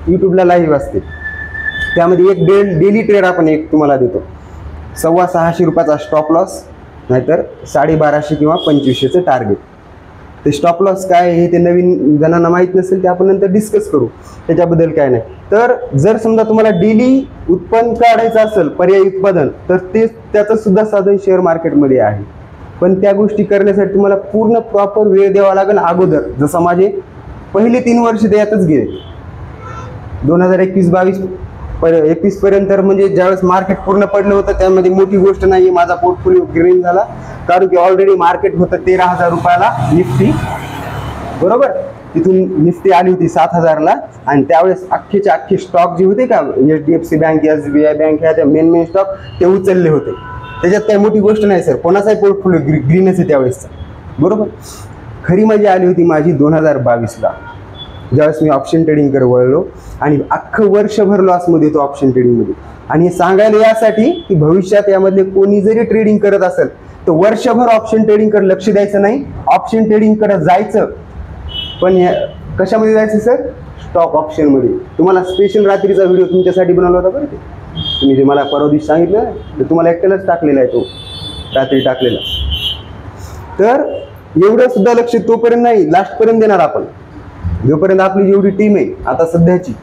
यूट्यूबला लाईव्ह असते. त्यामध्ये एक डेली ट्रेड आपण एक तुम्हाला देतो, 650 रुपयाचा स्टॉप लॉस, नाहीतर 1250 किंवा 2500चं टार्गेट. ते स्टॉप लॉस काय हे ते नवीन जणांना माहीत नसेल, ते आपण नंतर डिस्कस करू, त्याच्याबद्दल काय नाही. तर जर समजा तुम्हाला डेली उत्पन्न काढायचं असेल पर्यायी उत्पादन, तर ते त्याचं सुद्धा साधन शेअर मार्केटमध्ये आहे. पण त्या गोष्टी करण्यासाठी तुम्हाला पूर्ण प्रॉपर वेळ द्यावा लागेल अगोदर. जसं माझे पहिले 3 वर्ष त्यातच गेले, 2021 पर्यंत. म्हणजे ज्यावेळेस मार्केट पूर्ण पडलं होतं, त्यामध्ये मोठी गोष्ट नाही, माझा पोर्टफोलिओ ग्रीन झाला, कारण की ऑलरेडी मार्केट होतं 13,000 रुपयाला निफ्टी. बरोबर. तिथून निफ्टी आली होती 7,000ला, आणि त्यावेळेस अख्खेचे अख्खे स्टॉक जे होते का, HDFC बँक, SBI बँक, ह्या त्या मेन स्टॉक ते उचलले होते. त्याच्यात काही मोठी गोष्ट नाही सर, कोणाचाही पोर्टफोलिओ ग्रीनच आहे त्यावेळेसचा. बरोबर. खरी मजा आली होती माझी 2022ला, ज्यावेळेस मी ऑप्शन ट्रेडिंगकडे वळलो आणि अख्खं वर्षभर लॉसमध्ये येतो ऑप्शन ट्रेडिंगमध्ये. आणि हे सांगायला यासाठी की भविष्यात यामधले कोणी जरी ट्रेडिंग करत असेल तर वर्षभर ऑप्शन ट्रेडिंगकडे लक्ष द्यायचं नाही, ऑप्शन ट्रेडिंगकडे जायचं. पण कशामध्ये जायचं सर? स्टॉक ऑप्शनमध्ये. तुम्हाला स्पेशल रात्रीचा व्हिडिओ तुमच्यासाठी बनवला होता बरं. ते तुम्ही जे मला परवा दिवशी सांगितलं ते तुम्हाला एकट्यालाच टाकलेला आहे, तो रात्री टाकलेला. तर एवढं सुद्धा लक्ष तोपर्यंत नाही, लास्टपर्यंत देणार आपण. जोपर्यंत आपली जेवढी टीम आहे आता सध्याची,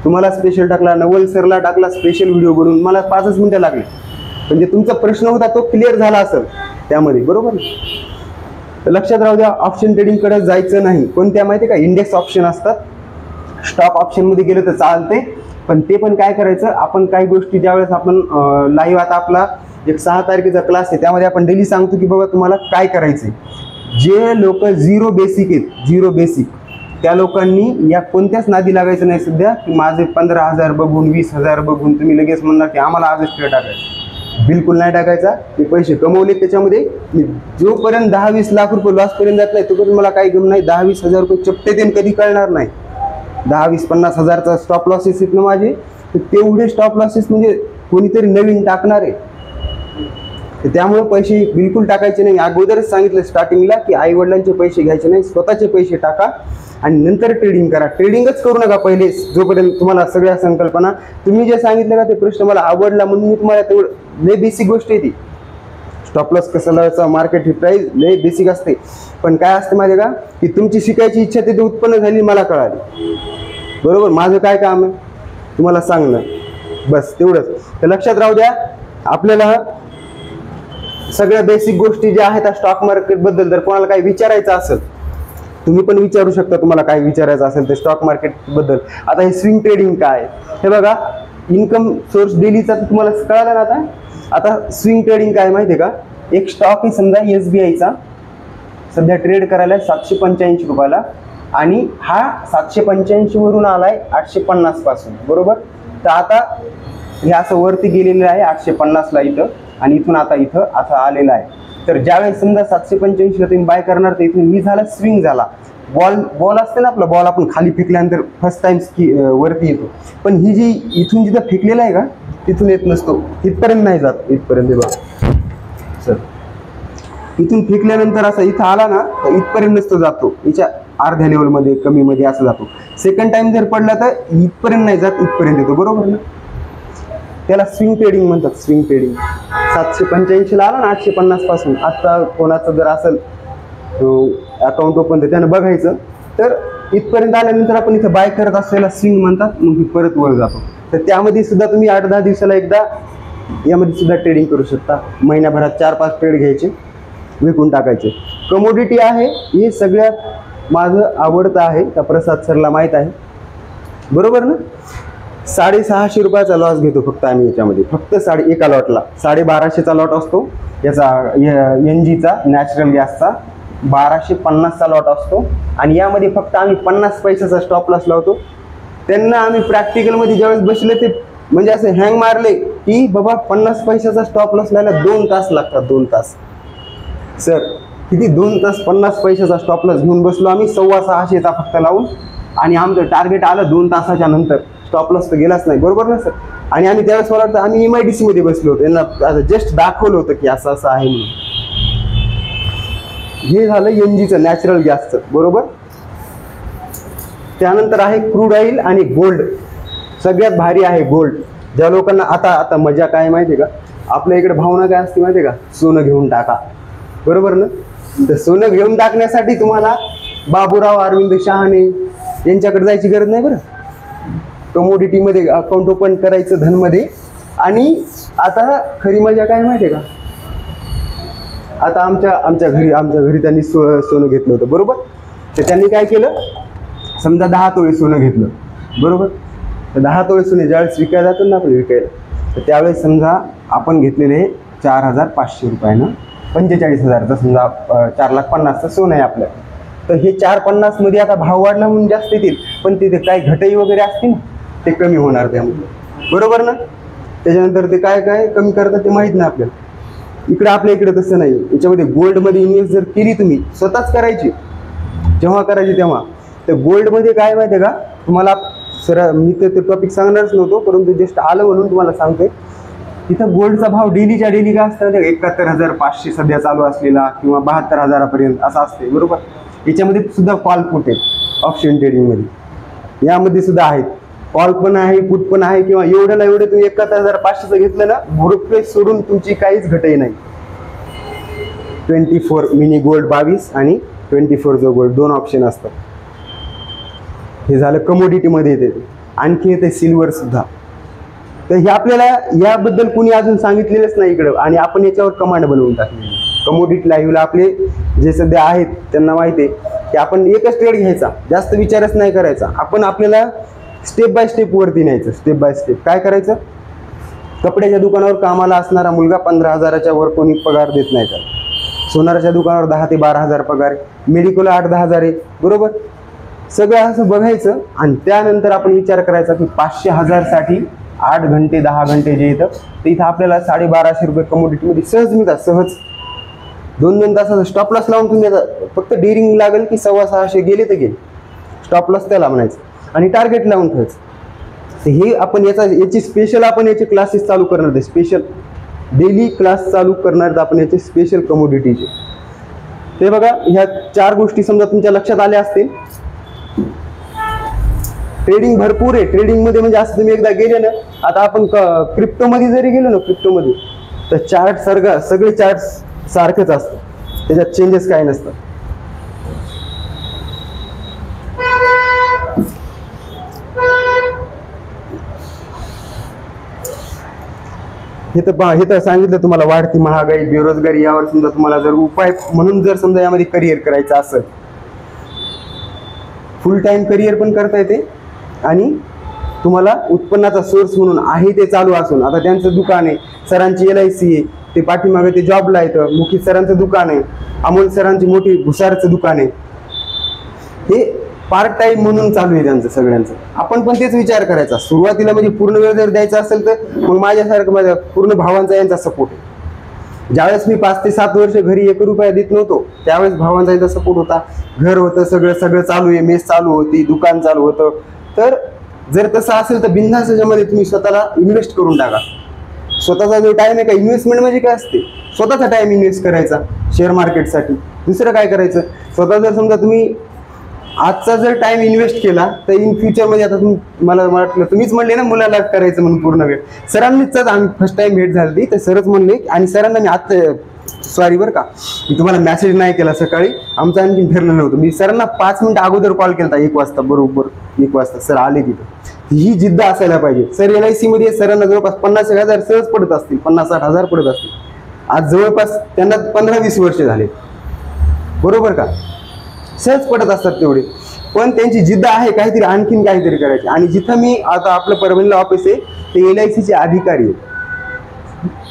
तुम्हाला स्पेशल टाकला, नवल सरला टाकला स्पेशल व्हिडिओ बनवून, मला 5च मिनिटं लागली. म्हणजे तुमचा प्रश्न होता तो क्लिअर झाला असेल त्यामध्ये. बरोबर. तर लक्षात राहू द्या, ऑप्शन ट्रेडिंगकडे जायचं नाही. कोणत्या माहिती आहे का? इंडेक्स ऑप्शन असतात. स्टॉक ऑप्शनमध्ये गेलं तर चालते, पण ते पण काय करायचं, आपण काही गोष्टी ज्यावेळेस आपण लाईव्ह, आता आपला एक 6 तारखेचा क्लास आहे, त्यामध्ये आपण डेली सांगतो की बाबा तुम्हाला काय करायचंय. जे लोक झिरो बेसिक आहेत, झिरो बेसिक, त्या लोकांनी या कोणत्याच नादी लागायचं नाही सध्या, की माझे 15,000 बघून 20,000 बघून तुम्ही लगेच म्हणणार की आम्हाला आजच ट्रेड टाकायचं. बिलकुल नाही टाकायचा. ते पैसे कमवले त्याच्यामध्ये, जोपर्यंत 10-20 लाख रुपये लॉसपर्यंत जात नाही तोपर्यंत मला काही गम नाही. 10-20 हजार रुपये चपटे देऊन कधी कळणार नाही. 10-20-50 हजारचा स्टॉप लॉसेस आहेत ना माझे, तर तेवढे स्टॉप लॉसेस म्हणजे कोणीतरी नवीन टाकणार आहे. त्यामुळे पैसे बिलकुल टाकायचे नाही. अगोदरच सांगितलं स्टार्टिंगला की आई वडिलांचे पैसे घ्यायचे नाही, स्वतःचे पैसे टाका आणि नंतर ट्रेडिंग करा. ट्रेडिंगच करू नका पहिले, जोपर्यंत तुम्हाला सगळ्या संकल्पना तुम्ही जे सांगितलं का ते प्रश्न मला आवडला म्हणून मी तुम्हाला तेवढं लय बेसिक गोष्ट आहे ती. स्टॉप लॉस कसं लावायचं, मार्केट ही प्राईस लय बेसिक असते. पण काय असते माहिती का, की तुमची शिकायची इच्छा तिथे उत्पन्न झाली मला कळाली. बरोबर. माझं काय काम आहे तुम्हाला सांगणं, बस तेवढंच. तर लक्षात राहू द्या, आपल्याला सगळ्या बेसिक गोष्टी ज्या आहेत स्टॉक मार्केट बद्दल जर कोणाला काही विचारायचं असेल, तुम्ही पण विचारू शकता, तुम्हाला काय विचारायचं असेल तर स्टॉक मार्केट बद्दल. आता हे स्विंग ट्रेडिंग काय, हे बघा, इन्कम सोर्स डेलीचा तुम्हाला कळाला ना. आता स्विंग ट्रेडिंग काय माहिती आहे का, एक स्टॉक आहे समजा SBIचा, सध्या ट्रेड करायला 785 रुपयाला, आणि हा 785 वरून आलाय 850 पासून. बरोबर. तर आता हे असं वरती गेलेलं आहे 850ला इथं, आणि इथून आता इथं असं आलेलं आहे. तर ज्यावेळेस समजा 785ला तुम्ही बाय करणार, तर इथून मी झाला स्विंग झाला. बॉल असते ना आपला, बॉल आपण खाली फेकल्यानंतर फर्स्ट टाइम वरती येतो. पण ही जी इथून जिथं फेकलेला आहे का तिथून येत नसतो, इथपर्यंत नाही जात, इथपर्यंत बघा सर. इथून फेकल्यानंतर असं इथं आला ना तर इथपर्यंत नसतो जातो, याच्या अर्ध्या लेवलमध्ये कमीमध्ये असं जातो. सेकंड टाइम जर पडला तर इथपर्यंत नाही जात, इथपर्यंत येतो. बरोबर ना. त्याला स्विंग ट्रेडिंग म्हणतात. स्विंग ट्रेडिंग 785ला आला ना 850 पासून. आता कोणाचं जर असेल अकाउंट ओपन तर त्यानं बघायचं. तर इथपर्यंत आल्यानंतर आपण इथं बाय करत असलेला स्विंग म्हणतात. मग ती परत वर जातो. तर त्यामध्ये सुद्धा तुम्ही 8-10 दिवसाला एकदा यामध्ये सुद्धा ट्रेडिंग करू शकता. महिन्याभरात 4-5 ट्रेड घ्यायचे, विकून टाकायचे. कमोडिटी आहे हे सगळ्यात माझं आवडतं आहे. त्या प्रसाद सरला माहीत आहे, बरोबर ना. 650 रुपयाचा लॉस घेतो फक्त आम्ही याच्यामध्ये. फक्त एका लॉटला 1250चा लॉट असतो याचा, NGचा नॅचरल गॅसचा 1250चा लॉट असतो. आणि यामध्ये फक्त आम्ही 50 पैशाचा स्टॉप लॉस लावतो. त्यांना आम्ही प्रॅक्टिकलमध्ये ज्यावेळेस बसले ते म्हणजे असे हँग मारले की बाबा 50 पैशाचा स्टॉप लॉस लायला 2 तास लागतात. 2 तास सर, किती 2 तास 50 पैशाचा स्टॉप लॉस घेऊन बसलो आम्ही 650चा फक्त लावून. आणि आमचं टार्गेट आलं 2 तासाच्या नंतर. स्टॉप लॉस तर गेलाच नाही, बरोबर ना सर. आणि आम्ही त्यावेळेस मला वाटतं आम्ही MIDC मध्ये बसलो होतो. यांना जस्ट दाखवलं होतं की असं असं आहे म्हणून. हे झालं NGचं नॅचरल गॅसचं, बरोबर. त्यानंतर आहे क्रूड ऑइल आणि गोल्ड. सगळ्यात भारी आहे गोल्ड. ज्या लोकांना आता मजा काय माहिती आहे का, आपल्या इकडे भावना काय असते माहिती आहे का, सोनं घेऊन टाका, बरोबर ना. तर सोनं घेऊन टाकण्यासाठी तुम्हाला बाबूराव अरविंद शहाणे यांच्याकडे जायची गरज नाही बरं. कमोडिटीमध्ये अकाउंट ओपन करायचं धनमध्ये. आणि आता खरी मजा काय माहिती आहे का, आता आमच्या घरी त्यांनी सोनं घेतलं होतं, बरोबर. तर त्यांनी काय केलं, समजा 10 तोळे सोनं घेतलं, बरोबर. तर 10 तोळे सोने ज्यावेळेस विकायला जातो ना आपण विकायला, तर त्यावेळेस समजा आपण घेतलेले 4,500 रुपयानं 45,000चं समजा 4,50,000चं सोनं आहे आपलं. तर हे 450 मध्ये आता भाव वाढला म्हणून जास्त येतील, पण तिथे काही घटई वगैरे असतील ते कमी होणार त्यामध्ये, बरोबर ना. त्याच्यानंतर ते काय कमी करतात ते माहीत नाही आपल्याला. इकडे आपल्या इकडे तसं नाही. याच्यामध्ये गोल्डमध्ये इन्व्हेस्ट जर केली तुम्ही, स्वतःच करायची, जेव्हा करायची तेव्हा. तर गोल्डमध्ये काय माहिती आहे का तुम्हाला, सर मी ते टॉपिक सांगणारच नव्हतो, परंतु जस्ट आलं म्हणून तुम्हाला सांगतोय. तिथं गोल्डचा भाव डेलीच्या डेली काय असतं, 71,500 सध्या चालू असलेला किंवा 72,000पर्यंत असा असते, बरोबर. याच्यामध्ये सुद्धा कॉल पुट आहेत ऑप्शन ट्रेडिंगमध्ये. यामध्ये सुद्धा आहेत कॉल पण आहे, पुट पण आहे. किंवा एवढ्याला एवढे तुम्ही 71,500चं घेतलं ना, रुपये सोडून तुमची काहीच घटई नाही. 24 मिनी गोल्ड 22 आणि 24 जो गोल्ड 2 ऑप्शन असतात. हे झालं कमोडिटीमध्ये येते. आणखी येते सिल्वर सुद्धा. तर हे आपल्याला याबद्दल कुणी अजून सांगितलेलंच नाही इकडं, आणि आपण याच्यावर कमांड बनवून टाकली. कमोडिटी लाईव्हला आपले जे सध्या आहेत त्यांना माहिती आहे की आपण एकच ट्रेड घ्यायचा, जास्त विचारच नाही करायचा. आपण आपल्याला स्टेप बाय स्टेप वरती न्यायचं. स्टेप बाय स्टेप काय करायचं, कपड्याच्या दुकानावर कामाला असणारा मुलगा 15,000च्या वर कोणी पगार देत नाही त्याला. सोनाराच्या दुकानावर 10 ते 12,000 पगार आहे, मेडिकलला 8-10 हजार आहे, बरोबर. सगळं असं बघायचं आणि त्यानंतर आपण विचार करायचा की 500,000 साठी 8 घंटे 10 घंटे जे येतं ते इथं आपल्याला 1250 रुपये कमोडिटीमध्ये सहज मिळतात. सहज 2-2 तासाचा स्टॉप लॉस लावून तुम्ही फक्त डेअरिंग लागेल की 650 गेले तर गेले, स्टॉप लॉस त्याला म्हणायचं आणि टार्गेट लावून ठेवायचं. तर हे आपण याची स्पेशल आपण याचे क्लासेस चालू करणार आहे. स्पेशल डेली क्लास चालू करणार आहेत आपण याचे स्पेशल कमोडिटीचे. ते बघा, ह्या 4 गोष्टी समजा तुमच्या लक्षात आल्या असतील. ट्रेडिंग भरपूर आहे. ट्रेडिंगमध्ये म्हणजे असं तुम्ही एकदा गेले ना, आता आपण क्रिप्टोमध्ये जरी गेलो ना, क्रिप्टोमध्ये तर चार्ट सगळे चार्ट सारखेच असतात, त्याच्यात चेंजेस काही नसतात. हे तर सांगितलं तुम्हाला, वाढती महागाई, बेरोजगारी यावर समजा तुम्हाला जर उपाय म्हणून जर समजा यामध्ये करिअर करायचं असेल, फुल टाइम करिअर पण करता येते आणि तुम्हाला उत्पन्नाचा सोर्स म्हणून आहे ते चालू असून. आता त्यांचं दुकान आहे, सरांची LIC आहे, ते पाठीमागे ते जॉबला येतं, मुखित सरांचं दुकान आहे, अमोल सरांची मोठी भुसारचं दुकान आहे. हे पार्ट टाइम म्हणून चालू आहे त्यांचं सगळ्यांचं. आपण पण तेच विचार करायचा सुरुवातीला. म्हणजे पूर्ण वेळ जर द्यायचा असेल तर मग माझ्यासारखं माझ्या पूर्ण भावांचा यांचा सपोर्ट आहे. ज्यावेळेस मी 5 ते 7 वर्ष घरी 1 रुपया देत नव्हतो, त्यावेळेस भावांचा यांचा सपोर्ट होता. घर होतं, सगळं चालू आहे, मेस चालू होती, दुकान चालू होतं. तर जर तसं असेल तर बिनधास्त याच्यामध्ये तुम्ही स्वतःला इन्व्हेस्ट करून टाका. स्वतःचा जो टाइम आहे का, इन्व्हेस्टमेंट म्हणजे काय असते, स्वतःचा टाइम इन्व्हेस्ट करायचा शेअर मार्केटसाठी. दुसरं काय करायचं, स्वतः जर समजा तुम्ही आजचा जर टाइम इन्व्हेस्ट केला तर इन फ्युचरमध्ये आता मला वाटलं तुम्हीच म्हणले ना मुलाला करायचं म्हणून पूर्ण वेळ. सरांनीच आम्ही फर्स्ट टाइम भेट झाली तर सरच म्हणले आणि सरांना मी आता सॉरी बरं का मी तुम्हाला मेसेज नाही केला सकाळी, आमचं आणखी फिरलं नव्हतं. मी सरांना 5 मिनिटं अगोदर कॉल केला 1 वाजता, बरोबर 1 वाजता सर आले तिथं. ही जिद्द असायला पाहिजे. सर LIC मध्ये सरांना जवळपास 50,000 सहज पडत असतील, 50-60,000 पडत असतील. आज जवळपास त्यांना 15-20 वर्ष झाले, बरोबर का, सहज पडत असतात तेवढे. पण त्यांची जिद्द आहे काहीतरी आणखीन काहीतरी करायची. आणि जिथं मी आता आपलं परभणीला ऑफिस आहे ते LICचे अधिकारी आहेत,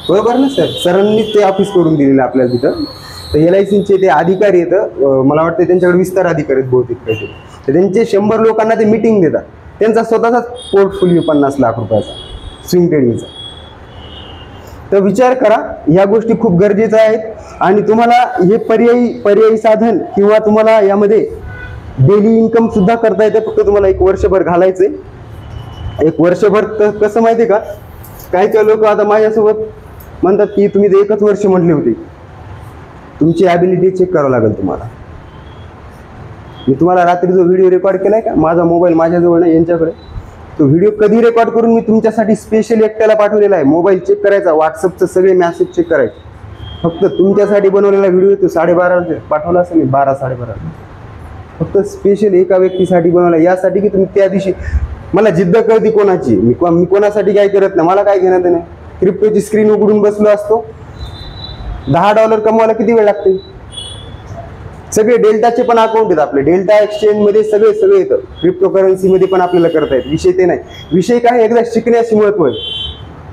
बरोबर ना सर, सरांनीच ते ऑफिस करून दिलेलं आपल्याला तिथं. तर LICचे ते अधिकारी आहेत, मला वाटतं त्यांच्याकडे विस्तार अधिकारी आहेत बहुतेक काहीतरी. तर त्यांचे 100 लोकांना ते मीटिंग देतात. त्यांचा स्वतःचाच पोर्टफोलिओ 50 लाख रुपयाचा स्विंग ट्रेडिंगचा. तर विचार करा, ह्या गोष्टी खूप गरजेच्या आहेत. आणि तुम्हाला हे पर्यायी साधन किंवा तुम्हाला यामध्ये डेली इन्कम सुद्धा करता येते. फक्त तुम्हाला 1 वर्षभर घालायचंय. 1 वर्षभर तर कसं माहिती आहे का, काही लोक आता माझ्यासोबत म्हणतात की तुम्ही 1च वर्ष म्हटले होते. तुमची ॲबिलिटी चेक करावं लागेल तुम्हाला. मी तुम्हाला रात्री जो व्हिडिओ रेकॉर्ड केलाय का, माझा मोबाईल माझ्याजवळ नाही यांच्याकडे, तो व्हिडिओ कधी रेकॉर्ड करून मी तुमच्यासाठी स्पेशली एकट्याला पाठवलेला आहे. मोबाईल चेक करायचा, व्हॉट्सअपचं सगळे मेसेज चेक करायचे. फक्त तुमच्यासाठी बनवलेला व्हिडिओ तो 12:30 पाठवला असेल, 12-12:30. फक्त स्पेशल एका व्यक्तीसाठी बनवला, यासाठी की तुम्ही त्या दिवशी मला जिद्द कळती कोणाची, मी कोणासाठी काय करत नाही, मला काय घेणं नाही. क्रिप्टोची स्क्रीन उघडून बसलो असतो, $10 कमवायला किती वेळ लागते. सगळे डेल्टाचे पण अकाउंट आहेत आपले, डेल्टा एक्सचेंजमध्ये सगळे येतं. क्रिप्टो करन्सीमध्ये पण आपल्याला करता येत. विषय ते नाही. विषय काय, एकदा शिकण्याची महत्व आहे.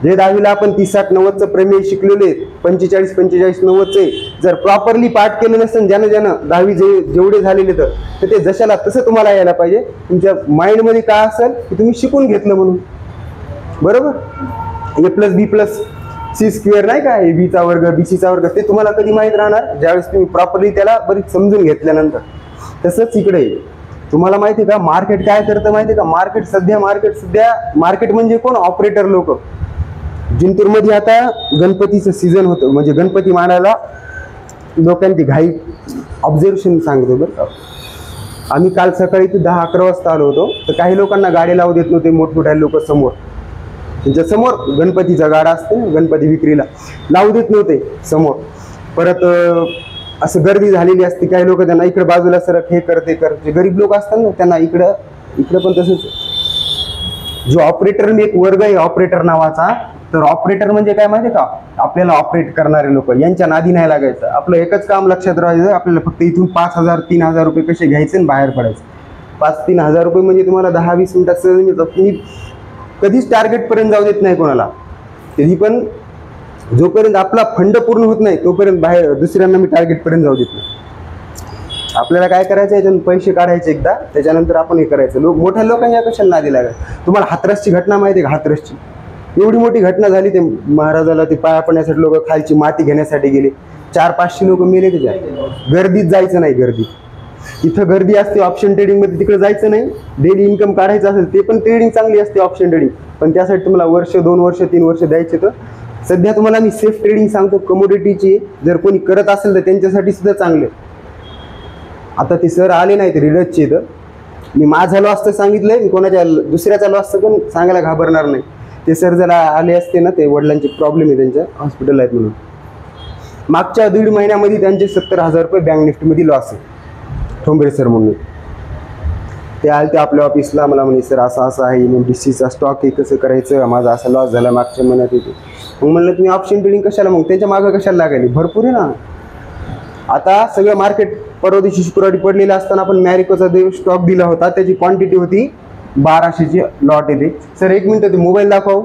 जे 10वीला आपण 30-60-90चं प्रमेय शिकलेले आहेत, 45-45-90चे जर प्रॉपरली पाठ केलं नसेल ज्यानं 10वी जेवढे झालेले तर ते जशाला तसं तुम्हाला यायला पाहिजे. तुमच्या माइंडमध्ये काय असेल की तुम्ही शिकून घेतलं म्हणून, बरोबर. A+B+C² नाही का, ABचा वर्ग BCचा वर्ग, ते तुम्हाला कधी माहीत राहणार ज्यावेळेस तुम्ही प्रॉपरली त्याला बरीच समजून घेतल्यानंतर. तसंच इकडे तुम्हाला माहिती आहे का मार्केट काय करतं माहिती आहे का. मार्केट म्हणजे कोण, ऑपरेटर लोक. जिंतूरमध्ये आता गणपतीचं सीझन होतं, म्हणजे गणपती मांडायला लोकांची घाई. ऑब्झर्वेशन सांगतो बरं का, आम्ही काल सकाळी ते 10-11 वाजता आलो होतो. तर काही लोकांना गाडी लावू देत नव्हते, मोठमोठ्या लोक समोर, त्यांच्या समोर गणपतीचा गाडा असते ना, गणपती विक्रीला, लावू देत नव्हते समोर. परत असं गर्दी झालेली असते, काही लोक त्यांना इकडे बाजूला सरक, हे करते गरीब लोक असतात ना, त्यांना इकडं पण तसंच. जो ऑपरेटर मी एक वर्ग आहे ऑपरेटर नावाचा, तर ऑपरेटर म्हणजे काय माहिती का, आपल्याला ऑपरेट करणारे लोक, यांच्या नादी नाही लागायचं. आपलं एकच काम लक्षात राहायचं, आपल्याला फक्त इथून 5,000-3,000 रुपये कसे घ्यायचे आणि बाहेर पडायचे. 5-3 रुपये म्हणजे तुम्हाला 10-20 मिनिटात सहज मिळतात. तुम्ही कधीच टार्गेट पर्यंत जाऊ देत नाही कोणाला. तरी पण जोपर्यंत आपला फंड पूर्ण होत नाही तोपर्यंत बाहेर दुसऱ्यांना मी टार्गेट पर्यंत जाऊ देत नाही. आपल्याला काय करायचं, याच्यातून पैसे काढायचे एकदा, त्याच्यानंतर आपण हे करायचं. मोठ्या लोकांच्या कशाला नादी लागायचं. तुम्हाला हाथरसची घटना माहिती आहे का, हाथरसची एवढी मोठी घटना झाली. ते महाराजाला ते पाया पडण्यासाठी लोक खालची माती घेण्यासाठी गेले, 400-500 लोक मेले त्याच्यात. गर्दीत जायचं नाही, इथं गर्दी असते ऑप्शन ट्रेडिंग मध्ये, तिकडे जायचं नाही. डेली इन्कम काढायचं असेल ते पण ट्रेडिंग चांगली असते ऑप्शन ट्रेडिंग, पण त्यासाठी तुम्हाला वर्ष, 2 वर्ष, 3 वर्ष द्यायचे. तर सध्या तुम्हाला मी सेफ ट्रेडिंग सांगतो, कमोडिटीची जर कोणी करत असेल तर त्यांच्यासाठी सुद्धा चांगले. आता ते सर आले नाही, ते रिडजचे, तर मी माझा लॉस तर सांगितलंय, मी कोणाच्या दुसऱ्याचा लॉस पण सांगायला घाबरणार नाही. ते सर जर आले असते ना, ते वडिलांचे प्रॉब्लेम आहे, त्यांच्या हॉस्पिटल आहेत म्हणून. मागच्या 1.5 महिन्यामध्ये त्यांचे 70,000 रुपये बँक निफ्टीमध्ये लॉस आहे. ठोंबरे सर म्हणून ते आले, ते आपल्या ऑफिसला मला म्हणे सर असं आहे, MDCचा स्टॉक आहे, कसं करायचं, माझा असा लॉस झाला मागच्या महिन्यात येते. मग म्हणलं तुम्ही ऑप्शन ट्रेडिंग कशाला, मग त्यांच्या मागं कशाला लागायली, भरपूर आहे ना. आता सगळं मार्केट परवा दिवशी शुक्रवारी पडलेलं असताना आपण मॅरिकोचा स्टॉक दिला होता, त्याची क्वांटिटी होती 1200ची लॉट येते. सर 1 मिनिट, ते मोबाईल दाखव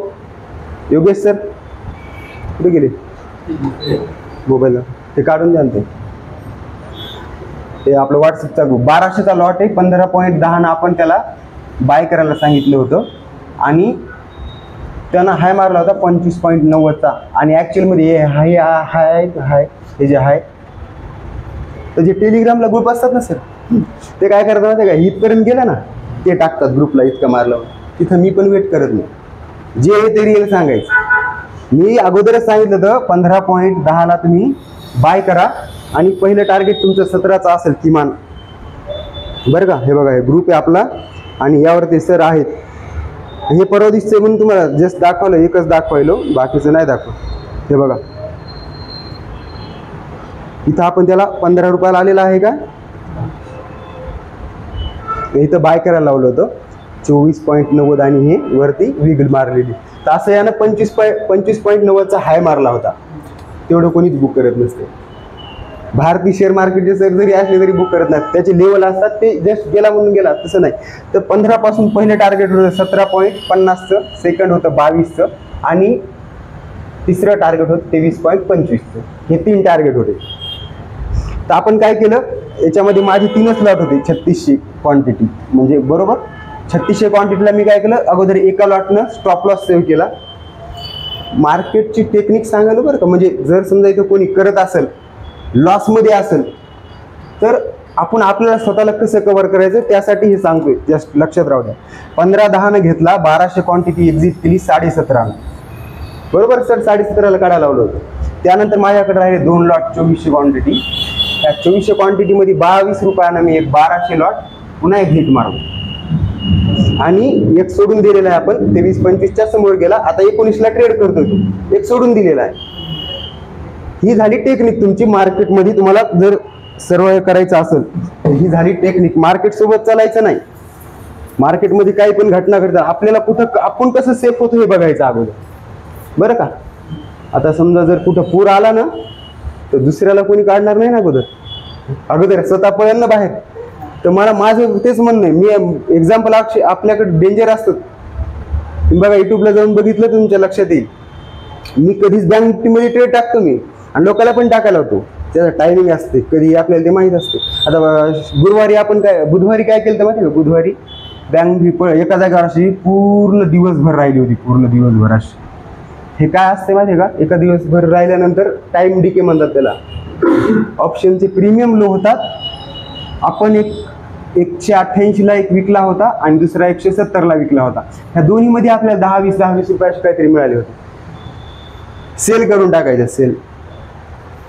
योगेश सर, कुठे गेले मोबाईल, ते काढून द्या. ते आपलं व्हॉट्सअपचा ग्रुप, 1200चा लॉट आहे, 15.10 आपण त्याला बाय करायला सांगितलं होतं आणि त्यानं हाय मारला होता 25.90चा. आणि ॲक्च्युअलमध्ये हे जे आहे तर जे टेलिग्रामला ग्रुप असतात ना सर, ते काय करतात माहिती का, इथपर्यंत गेलं ना ते टाकतात ग्रुपला, इतकं मारलं. तिथं मी पण वेट करत नाही, जे आहे ते रिअल सांगायचं. मी अगोदरच सांगितलं होतं 15.10ला तुम्ही बाय करा आणि पहिलं टार्गेट तुमचं 17चं असेल किमान, बरं का. हे बघा, हे ग्रुप आहे आपला आणि यावरती सर आहेत. हे परवा दिसतंय म्हणून तुम्हाला जस्ट दाखवलं, एकच दाखवायलो, बाकीचं नाही दाखव. हे बघा, इथं आपण त्याला 15 रुपयाला आलेला आहे का, इथं बाय करायला लावलं होतं 24.90 आणि हे वरती विगल मारलेली. तर असं यानं 25.90चा हाय मारला होता. तेवढं कोणीच बुक करत नसते. भारतीय शेअर मार्केटचे सर जरी असले तरी बुक करत नाहीत. त्याचे लेवल असतात, ते जस्ट गेला म्हणून गेला, तसं नाही. तर 15 पासून पहिले टार्गेट होतं 17.50चं, सेकंड होतं 22चं आणि तिसरं टार्गेट होतं 23.25चं. हे 3 टार्गेट होते. तर आपण काय केलं, याच्यामध्ये माझी 3च लॉट होती 3600 क्वांटिटी, म्हणजे बरोबर 3600 क्वांटिटीला मी काय केलं, अगोदर एका लॉटनं स्टॉप लॉस सेव्ह केला. मार्केटची टेक्निक सांगायला बरं का, म्हणजे जर समजा इथं कोणी करत असेल, लॉसमध्ये असेल, तर आपण आपल्याला स्वतःला कसं कव्हर करायचं त्यासाठी हे सांगतोय, जस्ट लक्षात राहू द्या. 15-10 घेतला, 1200 क्वांटिटी एक्झिट केली 17.5, बरोबर सर 17.5ला काढायला लावलं होतं. त्यानंतर माझ्याकडे राहिले 2 लॉट 2400 क्वांटिटी. त्या 2400 क्वांटिटीमध्ये 22 रुपयानं मी एक 1200 लॉट पुन्हा एक हिट मारलो आणि एक सोडून दिलेला आहे आपण, 23-25च्या समोर गेला. आता 19ला ट्रेड करतोय तो, एक सोडून दिलेला आहे. ही झाली टेक्निक तुमची मार्केटमध्ये. तुम्हाला जर सर्वाइव्ह करायचं असेल तर ही झाली टेक्निक. मार्केट सोबत चालायचं नाही. मार्केटमध्ये काही पण घटना घडतात, आपल्याला कुठं आपण कसं सेफ होतो हे बघायचं अगोदर, बरं का. आता समजा जर कुठं पूर आला ना, तर दुसऱ्याला कोणी काढणार नाही ना, अगोदर स्वतः पळेल ना बाहेर. तर मला माझं तेच म्हणणं आहे. मी एक्झाम्पल आपल्याकडे डेंजर असतं. तुम्ही बघा, युट्यूबला जाऊन बघितलं तुमच्या लक्षात येईल. मी कधीच बँक निफ्टीमध्ये ट्रेड टाकतो मी, आणि लोकांना पण टाकायला होतो. त्याचं टायमिंग असते, कधी आपल्याला ते माहीत असते. आता गुरुवारी आपण बुधवारी काय केलं तर माहिती का, बुधवारी बँक निफ्टी एका जागेवर अशी पूर्ण दिवसभर राहिली होती, पूर्ण दिवसभर अशी. हे काय असते माहिती का, एका दिवसभर राहिल्यानंतर टाइम डिके म्हणतात त्याला. ऑप्शनचे प्रीमियम लो होतात. आपण 188ला एक विकला होता आणि दुसरा 170ला विकला होता. ह्या दोन्हीमध्ये आपल्याला 10-20 रुपये काहीतरी मिळाले होते. सेल करून टाकायचं, सेल.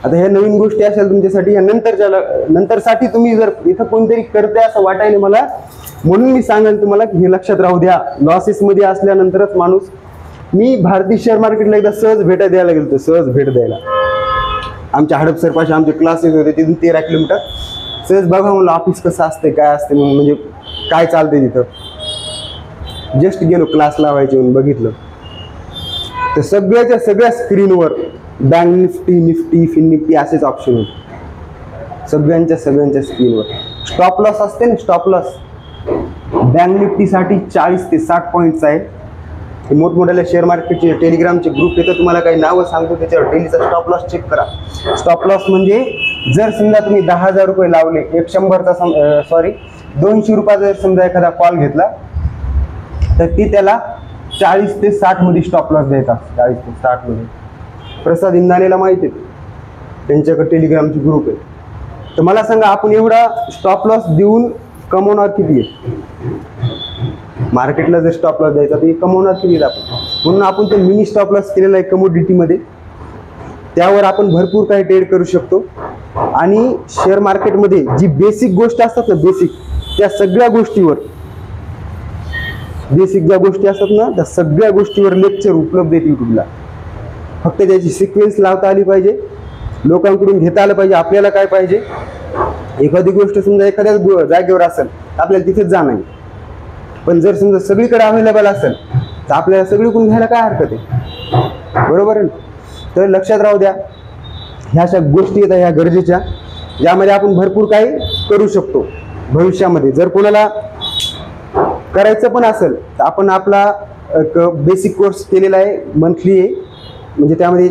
आता ह्या नवीन गोष्टी असेल तुमच्यासाठी, ह्या नंतरसाठी तुम्ही जर इथं कोणतरी करते असं वाटायला मला, म्हणून मी सांगेन तुम्हाला की हे लक्षात राहू द्या. लॉसेसमध्ये असल्यानंतरच माणूस. मी भारतीय शेअर मार्केटला एकदा सहज भेट द्यायला गेलो, सहज भेट द्यायला. आमच्या हडपसरपाशी आमचे क्लासेस होते, तिथून 13 किलोमीटर. सहज बघा म्हणलं ऑफिस कसं असते, काय असते, म्हणजे काय चालते तिथं. जस्ट गेलो क्लास लावायचे म्हणून, बघितलं तर सगळ्या स्क्रीनवर बँक निफ्टी फिन निफ्टी असेच ऑप्शन होते. सगळ्यांच्या स्क्रीनवर स्टॉप लॉस असते ना, स्टॉप लॉस. बँक निफ्टीसाठी 40 ते 60 पॉईंट्स आहे. मोठमोठ्या शेअर मार्केटचे टेलिग्रामचे ग्रुप येतं, तुम्हाला काही नावं सांगतो, त्याच्यावर डेलीचा स्टॉप लॉस चेक करा. स्टॉप लॉस म्हणजे जर समजा तुम्ही 10,000 रुपये लावले, 200 रुपयाचा जर समजा एखादा कॉल घेतला, तर ती त्याला 40 ते 60 मध्ये स्टॉप लॉस द्यायचा. 40 ते 60 मध्ये. प्रसाद इंदानेला माहिती आहे, त्यांच्याकडे टेलिग्रामचे ग्रुप आहे. तर मला सांगा, आपण एवढा स्टॉप लॉस देऊन कमवणार किती आहे? मार्केटला जर स्टॉप लॉस द्यायचा तर कमवणार किती आपण? म्हणून आपण ते मिनी स्टॉप लॉस केलेला आहे कमोडिटीमध्ये. त्यावर आपण भरपूर काही ट्रेड करू शकतो. आणि शेअर मार्केटमध्ये जी बेसिक गोष्ट असतात ना, त्या सगळ्या गोष्टीवर, बेसिक ज्या गोष्टी असतात ना, त्या सगळ्या गोष्टीवर लेक्चर उपलब्ध आहेत युट्यूबला. फक्त त्याची सिक्वेन्स लावता आली पाहिजे, लोकांकडून घेता आलं पाहिजे. आपल्याला काय पाहिजे, एखादी गोष्ट समजा एखाद्या जागेवर असेल तर आपल्याला तिथेच जाणं. पण जर समजा सगळीकडे अवेलेबल असेल तर आपल्याला सगळीकडून घ्यायला काय हरकत आहे, बरोबर आहे. तर लक्षात राहू द्या, ह्या अशा गोष्टी आहेत ह्या गरजेच्या, ज्यामध्ये आपण भरपूर काही करू शकतो भविष्यामध्ये. जर कोणाला करायचं पण असेल तर आपण आपला एक बेसिक कोर्स केलेला आहे, मंथली आहे. म्हणजे त्यामध्ये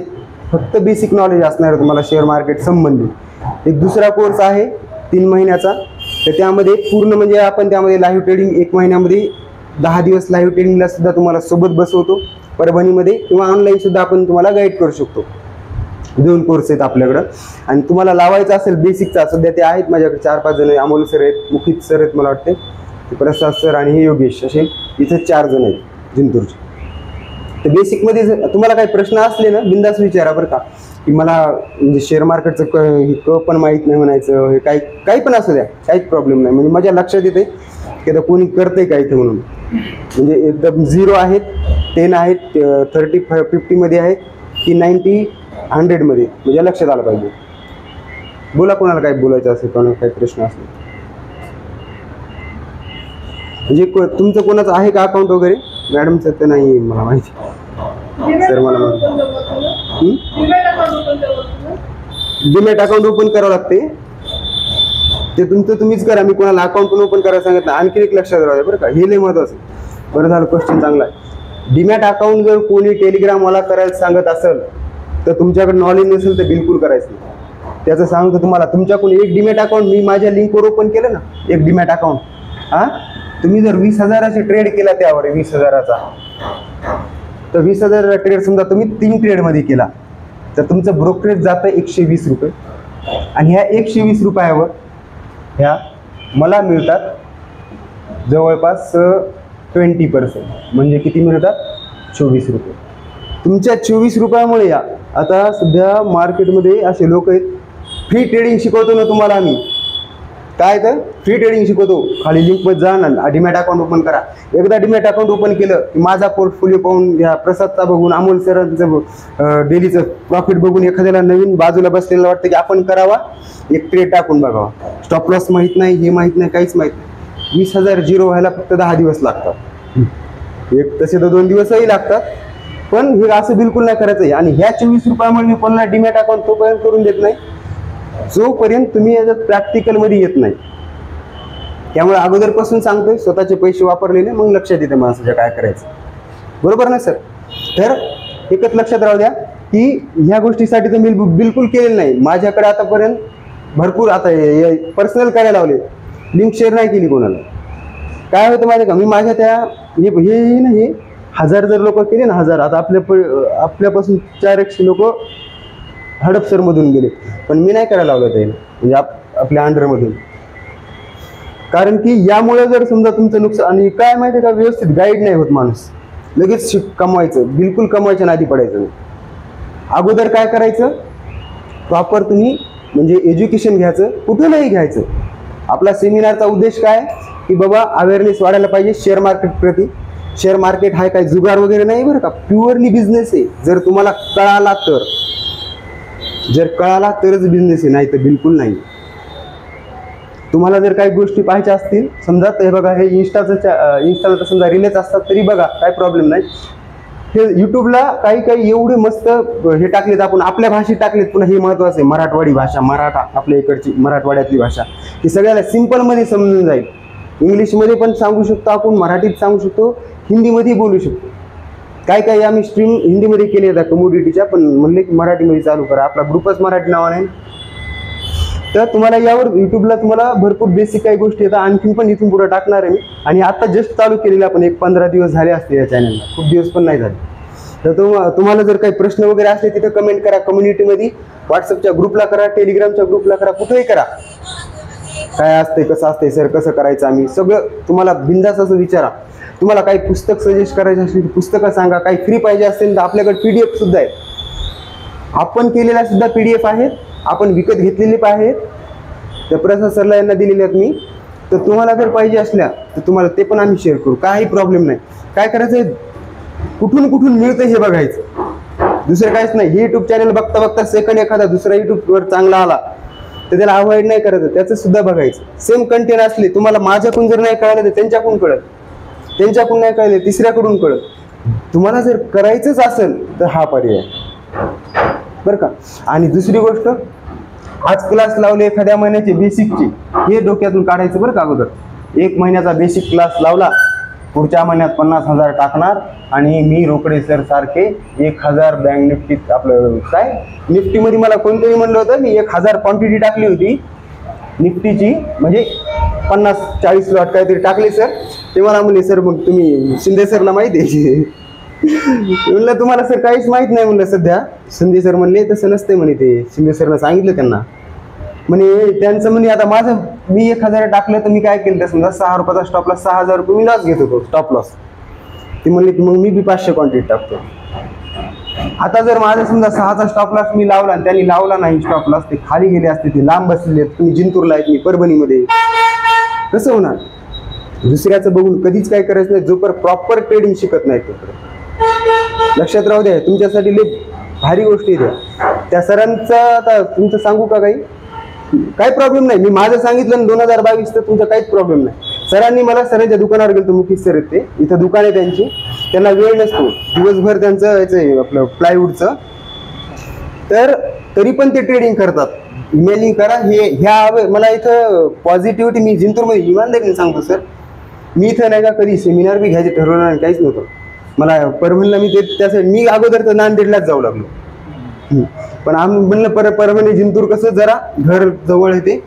फक्त बेसिक नॉलेज असणार आहे तुम्हाला शेअर मार्केट संबंधित. एक दुसरा कोर्स आहे 3 महिन्याचा, तर त्यामध्ये पूर्ण म्हणजे आपण त्यामध्ये लाईव्ह ट्रेडिंग 1 महिन्यामध्ये 10 दिवस लाईव्ह ट्रेडिंगला सुद्धा तुम्हाला सोबत बसवतो परभणीमध्ये, किंवा ऑनलाईन सुद्धा आपण तुम्हाला गाईड करू शकतो. 2 कोर्स आहेत आपल्याकडं. आणि तुम्हाला लावायचं असेल बेसिकचा, सध्या ते आहेत माझ्याकडे 4-5 जण. अमोल सर आहेत, मुखित सर आहेत मला वाटते, प्रसाद सर आणि हे योगेश, असे इथे 4 जण आहेत जिंतूरचे. तर बेसिकमध्ये जर तुम्हाला काही प्रश्न असले ना बिंदास विचारा बरं का, की मला म्हणजे शेअर मार्केटचं पण माहीत नाही म्हणायचं, हे काही पण असू द्या, काहीच प्रॉब्लेम नाही. म्हणजे माझ्या लक्षात येते की आता कोणी करते का इथं म्हणून. म्हणजे एकदम 0 आहेत, 10 आहेत, 30 50 मध्ये आहेत की 90 100 मध्ये, म्हणजे लक्षात आलं पाहिजे. बोला कोणाला काय बोलायचं असेल, कोणाला काही प्रश्न असेल. म्हणजे तुमचं कोणाचं आहे का अकाउंट वगैरे? मॅडमचं तर नाही मला माहिती सर, मला डीमॅट अकाउंट ओपन करावं लागते. ते तुमचं तुम्हीच करा, मी कोणाला अकाउंट पण ओपन करायला सांगत नाही. आणखी एक लक्षात राहू बरं का, हे लय महत्वाचं. बरं झालं, क्वेश्चन चांगला आहे. डीमॅट अकाउंट जर कोणी टेलिग्राम मला करायला सांगत असेल तर तुमच्याकडे नॉलेज नसेल तर बिलकुल करायचं नाही. त्याचं सांगतो तुम्हाला, तुमच्याकडून एक डीमॅट अकाउंट मी माझ्या लिंकवर ओपन केलं ना, एक डीमॅट अकाउंट, हां तुम्ही जर 20,000चा ट्रेड केला त्यावर 20,000चा, तर 20,000चा ट्रेड समजा तुम्ही 3 ट्रेडमध्ये केला तर तुमचं ब्रोकरेज जातं 120 रुपये. आणि ह्या 120 रुपयावर ह्या मला मिळतात जवळपास 20%, म्हणजे किती मिळतात? 24 रुपये. तुमच्या 24 रुपयामुळे या आता सध्या मार्केटमध्ये असे लोक आहेत, फ्री ट्रेडिंग शिकवतो ना तुम्हाला आम्ही, काय तर फ्री ट्रेडिंग शिकवतो. खाली लिंकमध्ये जा ना, डीमॅट अकाउंट ओपन करा. एकदा डीमॅट अकाउंट ओपन केलं की माझा पोर्टफोलिओ पाहून, या प्रसादचा बघून, अमोल सरांचं डेलीचं प्रॉफिट बघून एखाद्याला नवीन बाजूला बसलेलं वाटतं की आपण करावा, एक ट्रेड टाकून बघावा. स्टॉप लॉस माहीत नाही, हे माहीत नाही, काहीच माहीत नाही. 20,000 0 व्हायला फक्त 10 दिवस लागतात. एक तसे तर 2 दिवसही लागतात. पण हे असं बिलकुल नाही करायचं आहे. आणि ह्या 24 रुपयामुळे मी कोणाला डीमॅट अकाउंट तोपर्यंत करून देत नाही जोपर्यंत तुम्ही याच्यात प्रॅक्टिकलमध्ये येत नाही. त्यामुळे अगोदरपासून सांगतोय, स्वतःचे पैसे वापरलेले, मग लक्षात येते माणसाच्या काय करायचं. बरोबर ना सर? तर एकच लक्षात राहू द्या की ह्या गोष्टीसाठी तर मी बिलकुल केलेलं नाही. माझ्याकडे आतापर्यंत भरपूर, आता पर्सनल करायला लावले, लिंक शेअर नाही केली कोणाला. काय होतं माहिती का, मी माझ्या त्या हे ना, हे 1000 जर लोक केले ना, 1000, आता आपल्यापासून 400 लोक हडपसरमधून गेले, पण मी नाही करायला लावलं ते, म्हणजे आपल्या अंडरमधून. कारण की यामुळे जर समजा तुमचं नुकसान, आणि काय माहिती आहे का, व्यवस्थित गाईड नाही होत माणूस, लगेच कमवायचं, बिलकुल कमवायच्या नादी पडायचं नाही. अगोदर काय करायचं, प्रॉपर तुम्ही म्हणजे एज्युकेशन घ्यायचं, कुठूनही घ्यायचं. आपला सेमिनारचा उद्देश काय की बाबा अवेअरनेस वाढायला पाहिजे शेअर मार्केट प्रती. शेअर मार्केट हा काही जुगार वगैरे नाही बरं का, प्युअरली बिझनेस आहे. जर तुम्हाला कळाला तर, जर कळाला तरच बिझनेस आहे, नाही तर बिलकुल नाही. तुम्हाला जर काही गोष्टी पाहायच्या असतील समजा, तर हे बघा, हे इंस्टाला तर समजा रिलेच असतात तरी बघा, काही प्रॉब्लेम नाही. हे यूट्यूबला काही एवढे मस्त हे टाकलेत, आपण आपल्या भाषेत टाकलेत. पुन्हा हे महत्वाचं आहे, मराठवाडी भाषा, मराठा, आपल्या इकडची मराठवाड्यातली भाषा, की सगळ्याला सिम्पलमध्ये समजून जाईल. इंग्लिशमध्ये पण सांगू शकतो आपण, मराठीत सांगू शकतो, हिंदीमध्ये बोलू शकतो. काही आम्ही स्ट्रीम हिंदीमध्ये केले होत्या कमोडिटीच्या, पण म्हणले की मराठीमध्ये चालू करा. आपला ग्रुपच मराठी नावाने. तर तुम्हाला यावर यूट्यूबला तुम्हाला भरपूर बेसिक काही गोष्टी येतात. आणखीन पण इथून पुढे टाकणार आहे मी. आणि आता जस्ट चालू केलेलं आपण, एक 15 दिवस झाले असते या चॅनलला, खूप दिवस पण नाही झाले. तर तुम्हाला जर काही प्रश्न वगैरे असले तिथं कमेंट करा, कम्युनिटीमध्ये, व्हॉट्सअपच्या ग्रुपला करा, टेलिग्रामच्या ग्रुपला करा, कुठेही करा. काय असते, कसं असते सर, कसं करायचं, आम्ही सगळं तुम्हाला बिंदास असं विचारा. तुम्हाला काही पुस्तक सजेस्ट करायचे असतील पुस्तकं सांगा. काही फ्री पाहिजे असेल तर आपल्याकडे PDF सुद्धा आहेत. आपण केलेल्या सुद्धा PDF आहेत, आपण विकत घेतलेले पण आहेत. त्या प्रसाद सरला यांना दिलेले आहेत मी. तर तुम्हाला जर पाहिजे असल्या तर तुम्हाला ते पण आम्ही शेअर करू, काही प्रॉब्लेम नाही. काय करायचं, कुठून मिळतं हे बघायचं, दुसरं काहीच नाही. हे यूट्यूब चॅनल बघता सेकंड एखादा दुसरा यूट्यूबवर चांगला आला तर त्याला अवॉइड नाही करायचं, त्याचं सुद्धा बघायचं. सेम कंटेंट असले, तुम्हाला माझ्याकडून जर नाही कळलं तर त्यांच्याकडून कळत, त्यांच्याकडून नाही कळले तिसऱ्याकडून कळत. तुम्हाला जर करायचंच असेल तर हा पर्याय बरं का. आणि दुसरी गोष्ट, आज क्लास लावले एखाद्या महिन्याचे बेसिकचे, हे डोक्यातून काढायचं बरं का. अगोदर 1 महिन्याचा बेसिक क्लास लावला, पुढच्या महिन्यात 50,000 टाकणार, आणि मी रोकडे सर सारखे 1,000 बँक निफ्टीत, आपलं काय निफ्टीमध्ये मला कोणतंही म्हणलं होतं, मी 1,000 क्वांटिटी टाकली होती निफ्टीची, म्हणजे 50-40 लॉट काहीतरी टाकले सर. ते मला म्हणले सर मग तुम्ही शिंदे सरला माहिती आहे. म्हणलं तुम्हाला सर काहीच माहित नाही म्हणलं सध्या. शिंदे सर म्हणले तसं नसते म्हणे, ते शिंदे सरनं सांगितलं त्यांना म्हणे. त्यांचं म्हणे आता माझं मी 1,000 टाकलं तर मी काय केलं, समजा 6 रुपयाचा स्टॉप लॉस, 6,000 रुपये मी लॉस घेत होतो स्टॉप लॉस. ते म्हणले की मग मी बी 500 क्वांटिटी टाकतो. आता जर माझा समजा 6चा स्टॉप लॉस मी लावला आणि त्यांनी लावला नाही स्टॉप लॉस, ते खाली गेले असते, ते लांब बसलेले आहेत, तुम्ही जिंतूरला आहेत, मी परभणीमध्ये, कसं होणार? दुसऱ्याचं बघून कधीच काय करायचं नाही जोपर्यंत प्रॉपर ट्रेडिंग शिकत नाही तोपर्यंत. लक्षात राहू द्या, तुमच्यासाठी लई भारी गोष्टी द्या. त्या सरांचं आता तुमचं सांगू का काही प्रॉब्लेम नाही. मी माझं सांगितलं ना 2022 तर तुमचा काहीच प्रॉब्लेम नाही. सरांनी मला सरांच्या दुकानावर गेलो, मुकेश सर आहेत ते, इथं दुकान आहे त्यांची, त्यांना वेळ नसतो दिवसभर त्यांचं याचं आपलं प्लायवूडचं, तर तरी पण ते ट्रेडिंग करतात. इमेलिंग करा. ह्या मला इथं पॉझिटिव्हिटी, मी जिंतूरमध्ये इमानदारीने सांगतो सर, मी इथं नाही का कधी सेमिनार बी घ्यायचे ठरवलं नाही, काहीच नव्हतं. मला परभणीला मी त्यासाठी मी अगोदर तर नांदेडलाच जाऊ लागलो. पण आम्ही म्हणलं परभणी जिंतूर कसं जरा घर जवळ येते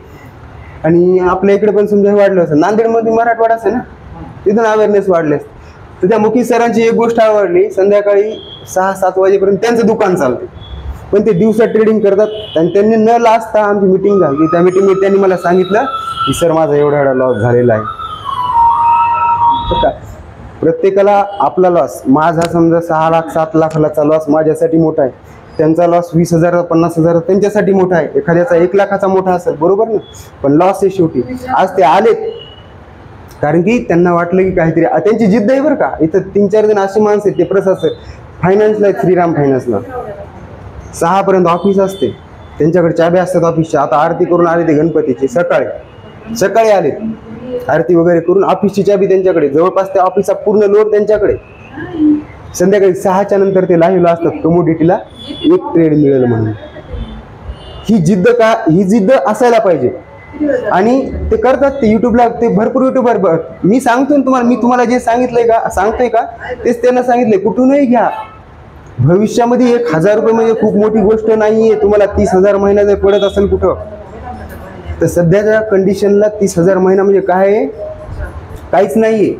आणि आपल्या इकडे पण समजा वाढलं असं, नांदेडमध्ये मराठवाडा असेल ना, तिथून अवेअरनेस वाढले. तर त्या मुकेश सरांची एक गोष्ट आवडली, संध्याकाळी 6-7 वाजेपर्यंत त्यांचं दुकान चालते, पण ते दिवसा ट्रेडिंग करतात. आणि त्यांनी न लाजता आमची मिटिंग झाली, त्या मिटिंगमध्ये त्यांनी मला सांगितलं की सर माझा एवढा लॉस झालेला आहे. प्रत्येकाला आपला लॉस, माझा समजा 6 लाख 7 लाखाचा लॉस माझ्यासाठी मोठा आहे, त्यांचा लॉस 20,000 50,000 त्यांच्यासाठी मोठा आहे, एखाद्याचा 1 लाखाचा मोठा असेल, बरोबर ना. पण लॉस आहे शेवटी. आज ते आलेत कारण की त्यांना वाटलं की काहीतरी, त्यांची जिद्द आहे बरं का. इथं 3-4 जण अशी माणसं आहेत, ते प्रशासक फायनान्सला आहेत, श्रीराम फायनान्सला 6 पर्यंत ऑफिस असते, त्यांच्याकडे चाब्या असतात ऑफिसच्या. आता आरती करून आले ते गणपतीची, सकाळी आले, आरती वगैरे करून ऑफिसची चाबी त्यांच्याकडे, जवळपास त्या ऑफिसचा पूर्ण लोड त्यांच्याकडे. संध्याकाळी 6च्या नंतर ते लाईव्हला असतात, कमोडिटीला 1 ट्रेड मिळेल म्हणून. ही जिद्द असायला पाहिजे आणि ते करतात. ते युट्यूबला ते भरपूर युट्यूबर, मी सांगतो तुम्हाला, मी तुम्हाला जे सांगतोय का तेच त्यांना सांगितलंय. कुठूनही घ्या, भविष्यामध्ये 1,000 रुपये म्हणजे खूप मोठी गोष्ट नाहीये. तुम्हाला 30,000 महिना जर पडत असेल कुठं, तर सध्याच्या कंडिशनला 30,000 महिना म्हणजे काय, काहीच नाहीये.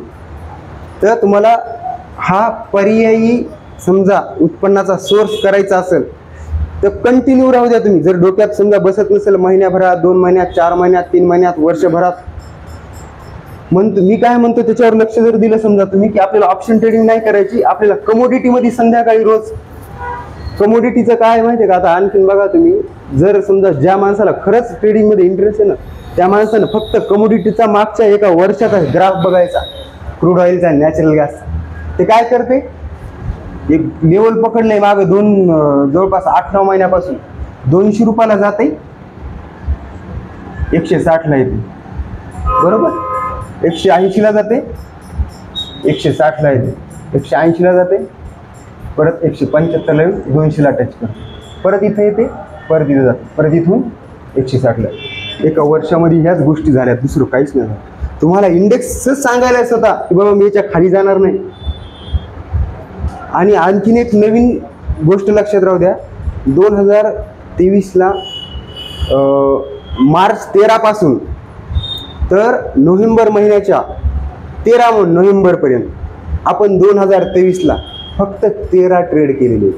तर तुम्हाला हा पर्यायी समजा उत्पन्नाचा सोर्स करायचा असेल तर कंटिन्यू राहू द्या. तुम्ही जर डोक्यात समजा बसत नसेल, महिन्याभरात, 2 महिन्यात, 4 महिन्यात, 3 महिन्यात, वर्षभरात, म्हणतो मी काय म्हणतो त्याच्यावर लक्ष जर दिलं समजा तुम्ही, की आपल्याला ऑप्शन ट्रेडिंग नाही करायची, आपल्याला कमोडिटीमध्ये संध्याकाळी रोज, कमोडिटीचं काय माहितीये का. आता आणखीन बघा तुम्ही, जर समजा ज्या माणसाला खरंच ट्रेडिंगमध्ये इंटरेस्ट आहे ना, त्या माणसानं फक्त कमोडिटीचा मागच्या एका वर्षाचा ग्राफ बघायचा, क्रूड ऑइलचा, नॅचरल गॅस. ते काय करते, एक लेवल पकडलंय मागे जवळपास 8-9 महिन्यापासून 200 रुपयाला जाते, 160ला येते, बरोबर, 180ला जाते, 160ला येते, 180ला जाते, परत 175ला येऊन 200ला टच करते, परत इथे येते, परत इथे जाते, परत इथून 160ला. एका वर्षामध्ये ह्याच गोष्टी झाल्या, दुसरं काहीच नाही झालं. तुम्हाला इंडेक्सच सांगायला स्वतः की बाबा मी याच्या खाली जाणार नाही. आणि आणखीन एक नवीन गोष्ट लक्षात राहू द्या, 2023ला मार्च 13 पासून तर नोव्हेंबर महिन्याच्या 13 नोव्हेंबरपर्यंत आपण 2023ला फक्त 13 ट्रेड केलेले.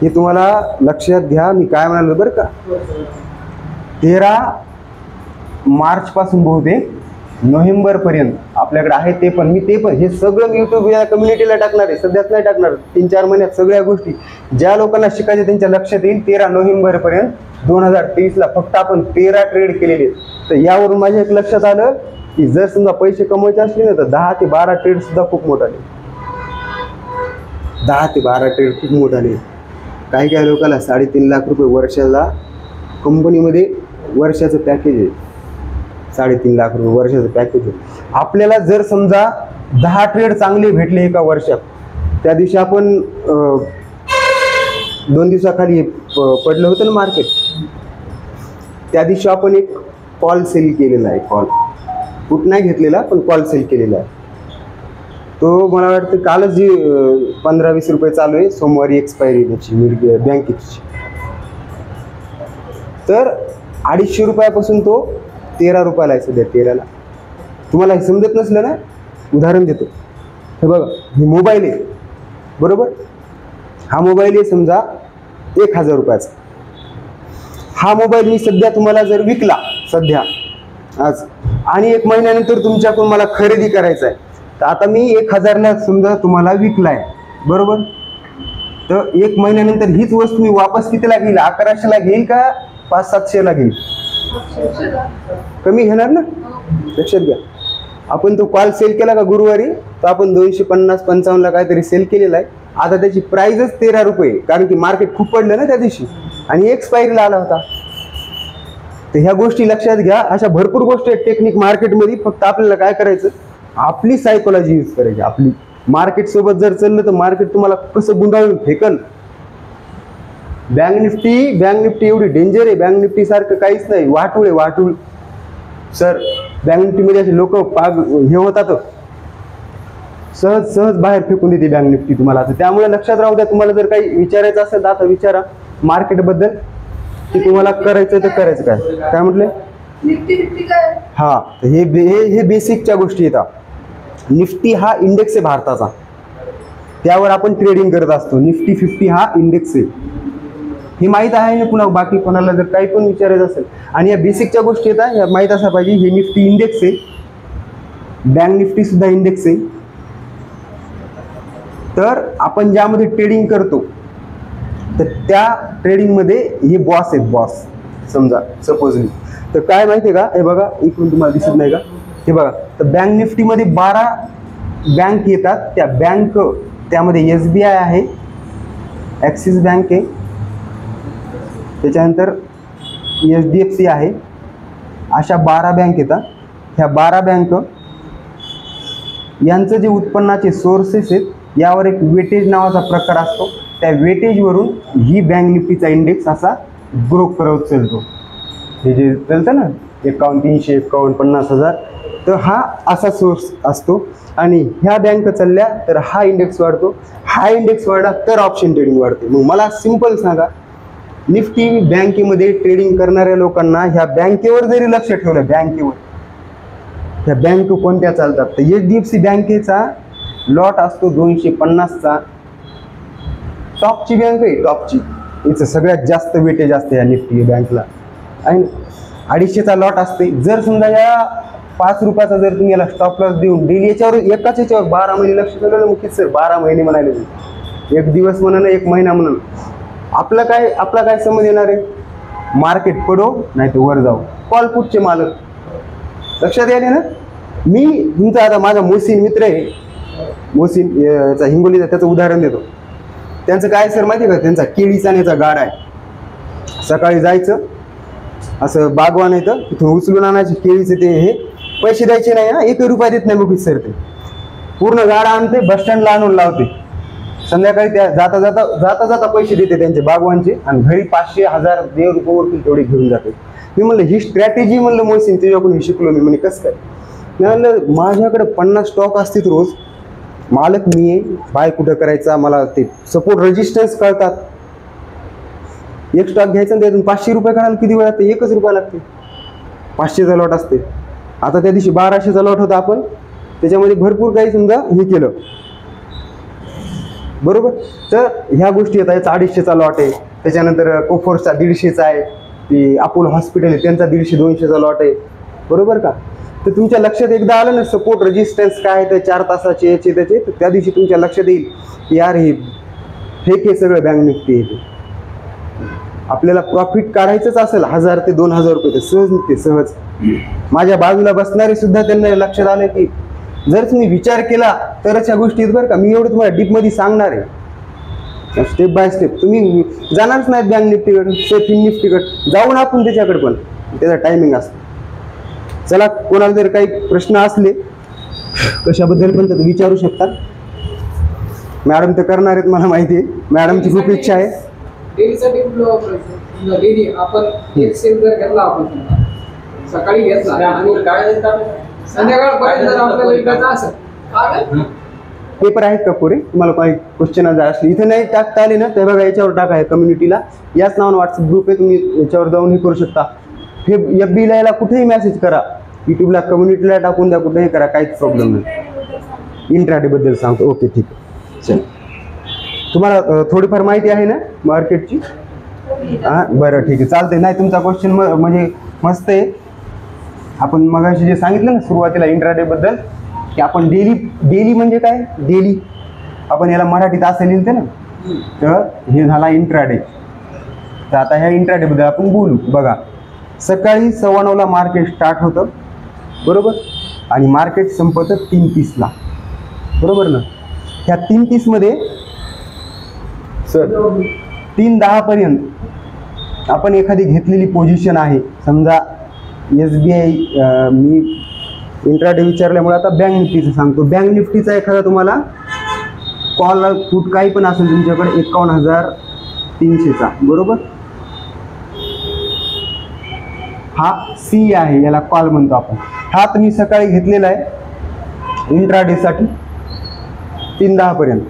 हे तुम्हाला लक्षात घ्या, मी काय म्हणालो बरं का. 13 मार्च पासून बहुतेक नोव्हेंबर पर्यंत आपल्याकडे आहे. ते पण हे सगळं मी युट्यूब या कम्युनिटीला टाकणार आहे, सध्याच नाही टाकणार. 3-4 महिन्यात सगळ्या गोष्टी ज्या लोकांना शिकायच्या त्यांच्या लक्षात येईल. 13 नोव्हेंबर पर्यंत 2023ला फक्त आपण 13 ट्रेड केलेले. तर यावरून माझ्या एक लक्षात आलं की जर समजा पैसे कमवायचे असले ना, तर 10 ते 12 ट्रेड सुद्धा खूप मोठाले. 10 ते 12 ट्रेड खूप मोठाले. काही लोकांना 3.5 लाख रुपये वर्षाला कंपनीमध्ये वर्षाचं पॅकेज आहे. 3.5 लाख रुपये वर्षाचं पॅकेज आहे. आपल्याला जर समजा 10 ट्रेड चांगले भेटले एका वर्षात, त्या दिवशी आपण 2 दिवसाखाली पडलं होतं ना मार्केट, त्या दिवशी आपण एक कॉल सेल केलेला आहे. कॉल पुट नाही घेतलेला, पण कॉल सेल केलेला आहे. तो मला वाटतं कालच जी 15-20 रुपये चालू आहे, सोमवारी एक्सपायरी त्याची बँकेची. तर 250 रुपयापासून तो 13 रुपयाला आहे सध्या. 13ला. तुम्हाला हे समजत नसलं ना, उदाहरण देतो. हे बघा, हे मोबाईल आहे, बरोबर. हा मोबाईल आहे समजा 1000 रुपयाचा. हा मोबाईल मी सध्या तुम्हाला जर विकला सध्या आज, आणि 1 महिन्यानंतर तुमच्याकडून मला खरेदी करायचा आहे, तर आता मी 1000ला समजा तुम्हाला विकलाय, बरोबर, तर 1 महिन्यानंतर हीच वस्तू मी वापस कितीला घेईल? 1100ला घेईल का 500-700ला घेईल? कमी घेणार ना. लक्षात घ्या, आपण तो कॉल सेल केला का गुरुवारी, तर आपण 250-55ला काहीतरी सेल केलेला आहे. आता त्याची प्राइसच 13 रुपये, कारण की मार्केट खूप पडलं ना त्या दिवशी आणि एक्सपायरीला आला होता. तर ह्या गोष्टी लक्षात घ्या. अशा भरपूर गोष्टी आहेत टेक्निक मार्केटमध्ये. फक्त आपल्याला काय करायचं, आपली सायकोलॉजी यूज करायची. आपली मार्केट सोबत जर चाललं तर मार्केट तुम्हाला कसं गुंडाळून फेकल. बँक निफ्टी एवढी डेंजर आहे. बँक निफ्टी सारखं काहीच नाही. वाटूळ आहे, वाटूळ सर. बँक निफ्टीमध्ये असे लोक हे होतात, सहज बाहेर फेकून देते बँक निफ्टी तुम्हाला. त्यामुळे लक्षात राहू द्या. तुम्हाला जर काही विचारायचं असेल तर आता विचारा मार्केटबद्दल, की तुम्हाला करायचं तर करायचं काय म्हटले. हा, हे बेसिकच्या गोष्टी येतात. निफ्टी हा इंडेक्स आहे भारताचा, त्यावर आपण ट्रेडिंग करत असतो. निफ्टी 50 हा इंडेक्स आहे, हे माहीत आहे ना. पुन्हा बाकी कोणाला जर काही पण विचारायचं असेल, आणि या बेसिकच्या गोष्टी येतात ह्या माहीत असल्या पाहिजे. हे निफ्टी इंडेक्स आहे, बँक निफ्टी सुद्धा इंडेक्स आहे. तर आपण ज्यामध्ये ट्रेडिंग करतो तर त्या ट्रेडिंगमध्ये हे बॉस आहेत, बॉस समजा सपोजली. तर काय माहिती आहे का, हे बघा इकडून तुम्हाला दिसत नाही का, हे बघा. तर बँक निफ्टीमध्ये 12 बँक येतात. त्या बँक, त्यामध्ये SBI आहे, ॲक्सिस बँक आहे, त्याच्यानंतर HDFC आहे. अशा 12 बँक येतात. ह्या 12 बँक यांचं जे उत्पन्नाचे सोर्सेस आहेत यावर एक वेटेज नावाचा प्रकार असतो. त्या वेटेजवरून ही बँक निफ्टीचा इंडेक्स असा ग्रो करत चालतो. हे जे चालतं ना 51, 300, 51, 50,000, तर हा असा सोर्स असतो. आणि ह्या बँक चालल्या तर हा इंडेक्स वाढतो. हा इंडेक्स वाढला तर ऑप्शन ट्रेडिंग वाढते. मग मला सिंपल सांगा, निफ्टी बँकेमध्ये ट्रेडिंग करणाऱ्या लोकांना ह्या बँकेवर जरी लक्ष ठेवलं, बँकेवर, ह्या बँक कोणत्या चालतात, तर HDFC बँकेचा लॉट असतो 250चा. टॉपची बँक आहे, टॉपची, हिचं सगळ्यात जास्त वेटेज असते या निफ्टी बँकला आहे ना. 250चा लॉट असते. जर समजा या 5 रुपयाचा जर तुम्ही याला स्टॉप लॉस देऊन डेली याच्यावर एकाच याच्यावर 12 महिने लक्ष ठेवलं ना, मुख्य सर 12 महिने म्हणाले, एक दिवस म्हणा ना, 1 महिना म्हणून आपला काय समज येणार आहे, मार्केट पडो नाही तर वर जाऊ. कॉल पुटचे मालक लक्षात यायले ना. मी तुमचा आता माझा मोहसिन मित्र आहे, मोहसिन याचा हिंगोलीचा, त्याचं उदाहरण देतो. त्यांचं काय सर माहिती आहे का, त्यांचा केळीचा याचा गाडा आहे. सकाळी जायचं असं बागवान येतं, तिथून उचलून आणायचे केळीचे, ते हे पैसे द्यायचे नाही ना, 1 रुपया देत नाही मग सर. ते पूर्ण गाडा आणते, बस स्टँडला आणून लावते. संध्याकाळी त्या जाता पैसे देते त्यांचे बागवानचे, आणि घरी 500, 1000, 1,000 रुपये वरती तेवढे घेऊन जाते. मी म्हणलं ही स्ट्रॅटेजी, म्हणलं मोहसिन तुझ्याकडून हे शिकलो मी. म्हणे कसं काय. मी म्हणलं माझ्याकडे 50 स्टॉक असतील रोज, मालक मी आहे, बाय कुठं करायचा मला ते सपोर्ट रेजिस्टन्स कळतात. एक स्टॉक घ्यायचा आणि त्यातून 500 रुपये काढायला किती वेळ लागते, 1 रुपया लागते. 500चा लॉट असते. आता त्या दिवशी 1200चा लॉट होता, आपण त्याच्यामध्ये भरपूर काही समजा हे केलं, बरोबर. तर ह्या गोष्टी येतात. याचा 250चा लॉट आहे. त्याच्यानंतर कोफोर्सचा 150चा आहे. ती अपोलो हॉस्पिटल आहे त्यांचा 150-200चा लॉट आहे, बरोबर का. तर तुमच्या लक्षात एकदा आलं ना सपोर्ट रेजिस्टन्स काय आहे, 4 तासाचे याचे त्याचे, तर त्या दिवशी तुमच्या लक्षात येईल की यार हे फेक हे सगळं बँक निफ्टी येते. आपल्याला प्रॉफिट काढायचंच असेल 1000 ते 2000 रुपये, तर सहज निघते, सहज. माझ्या बाजूला बसणारे सुद्धा त्यांना लक्षात आलं की जर तुम्ही विचार केला तरच ह्या गोष्टी बरं का. मी एवढं तुम्हाला डीपमध्ये सांगणार आहे, स्टेप बाय स्टेप. तुम्ही जाणारच नाहीत बँक निफ्टीकडे, सेफ इन निफ्टीकडे जाऊन आपण त्याच्याकडे, पण त्याचा टायमिंग असतो. चला, कोणाला जर काही प्रश्न असले कशाबद्दल पण तर विचारू शकतात. मॅडम तर करणार आहेत मला माहिती आहे, मॅडमची खूप इच्छा आहे. डेलीसाठी कुठलं वापरायचं, डेली आपण एक सेल जर घेतला, आपण सकाळी घेतला आणि संध्याकाळपर्यंत आपल्याला विकायचं असेल. पेपर आहेत का पुरे, तुम्हाला काही क्वेश्चन जर असले इथे नाही टाकता आले ना, ते बघा याच्यावर टाका आहे कम्युनिटीला. याच नावानं व्हॉट्सअप ग्रुप आहे, तुम्ही याच्यावर जाऊन हे करू शकता. हे FB ला कुठेही मेसेज करा, यूट्यूबला कम्युनिटीला टाकून द्या, कुठेही करा, काहीच प्रॉब्लेम नाही. इंट्राडे बद्दल सांगतो. ओके, ठीक आहे. चल, तुम्हाला थोडीफार माहिती आहे ना मार्केटची. हां, बरं, ठीक आहे, चालते. नाही तुमचा क्वेश्चन म्हणजे मस्त आहे. आपण मगाशी जे सांगितलं ना सुरुवातीला इंट्राडे बद्दल, की आपण डेली म्हणजे काय, डेली आपण याला मराठीत असं लिहिलं ना, तर हे झाला इंट्राडे. तर आता ह्या इंट्राडे बद्दल आपण बोलू. बघा, सकाळी 9:15ला मार्केट स्टार्ट होतं, बरोबर, आणि मार्केट संपतं 3:30ला, बरोबर ना. ह्या 3:30 मध्ये सर 3:10 पर्यंत आपण एखादी घेतलेली पोझिशन आहे, समजा SBI, मी इंट्राडे विचारल्यामुळे आता बँक निफ्टीचं सांगतो. बँक निफ्टीचा एखादा तुम्हाला कॉल फूट काही पण असेल तुमच्याकडे 51,300चा, बरोबर, हा सी आहे, याला कॉल म्हणतो आपण. हा तुम्ही सकाळी घेतलेला आहे इंट्राडेसाठी 3:10 पर्यंत,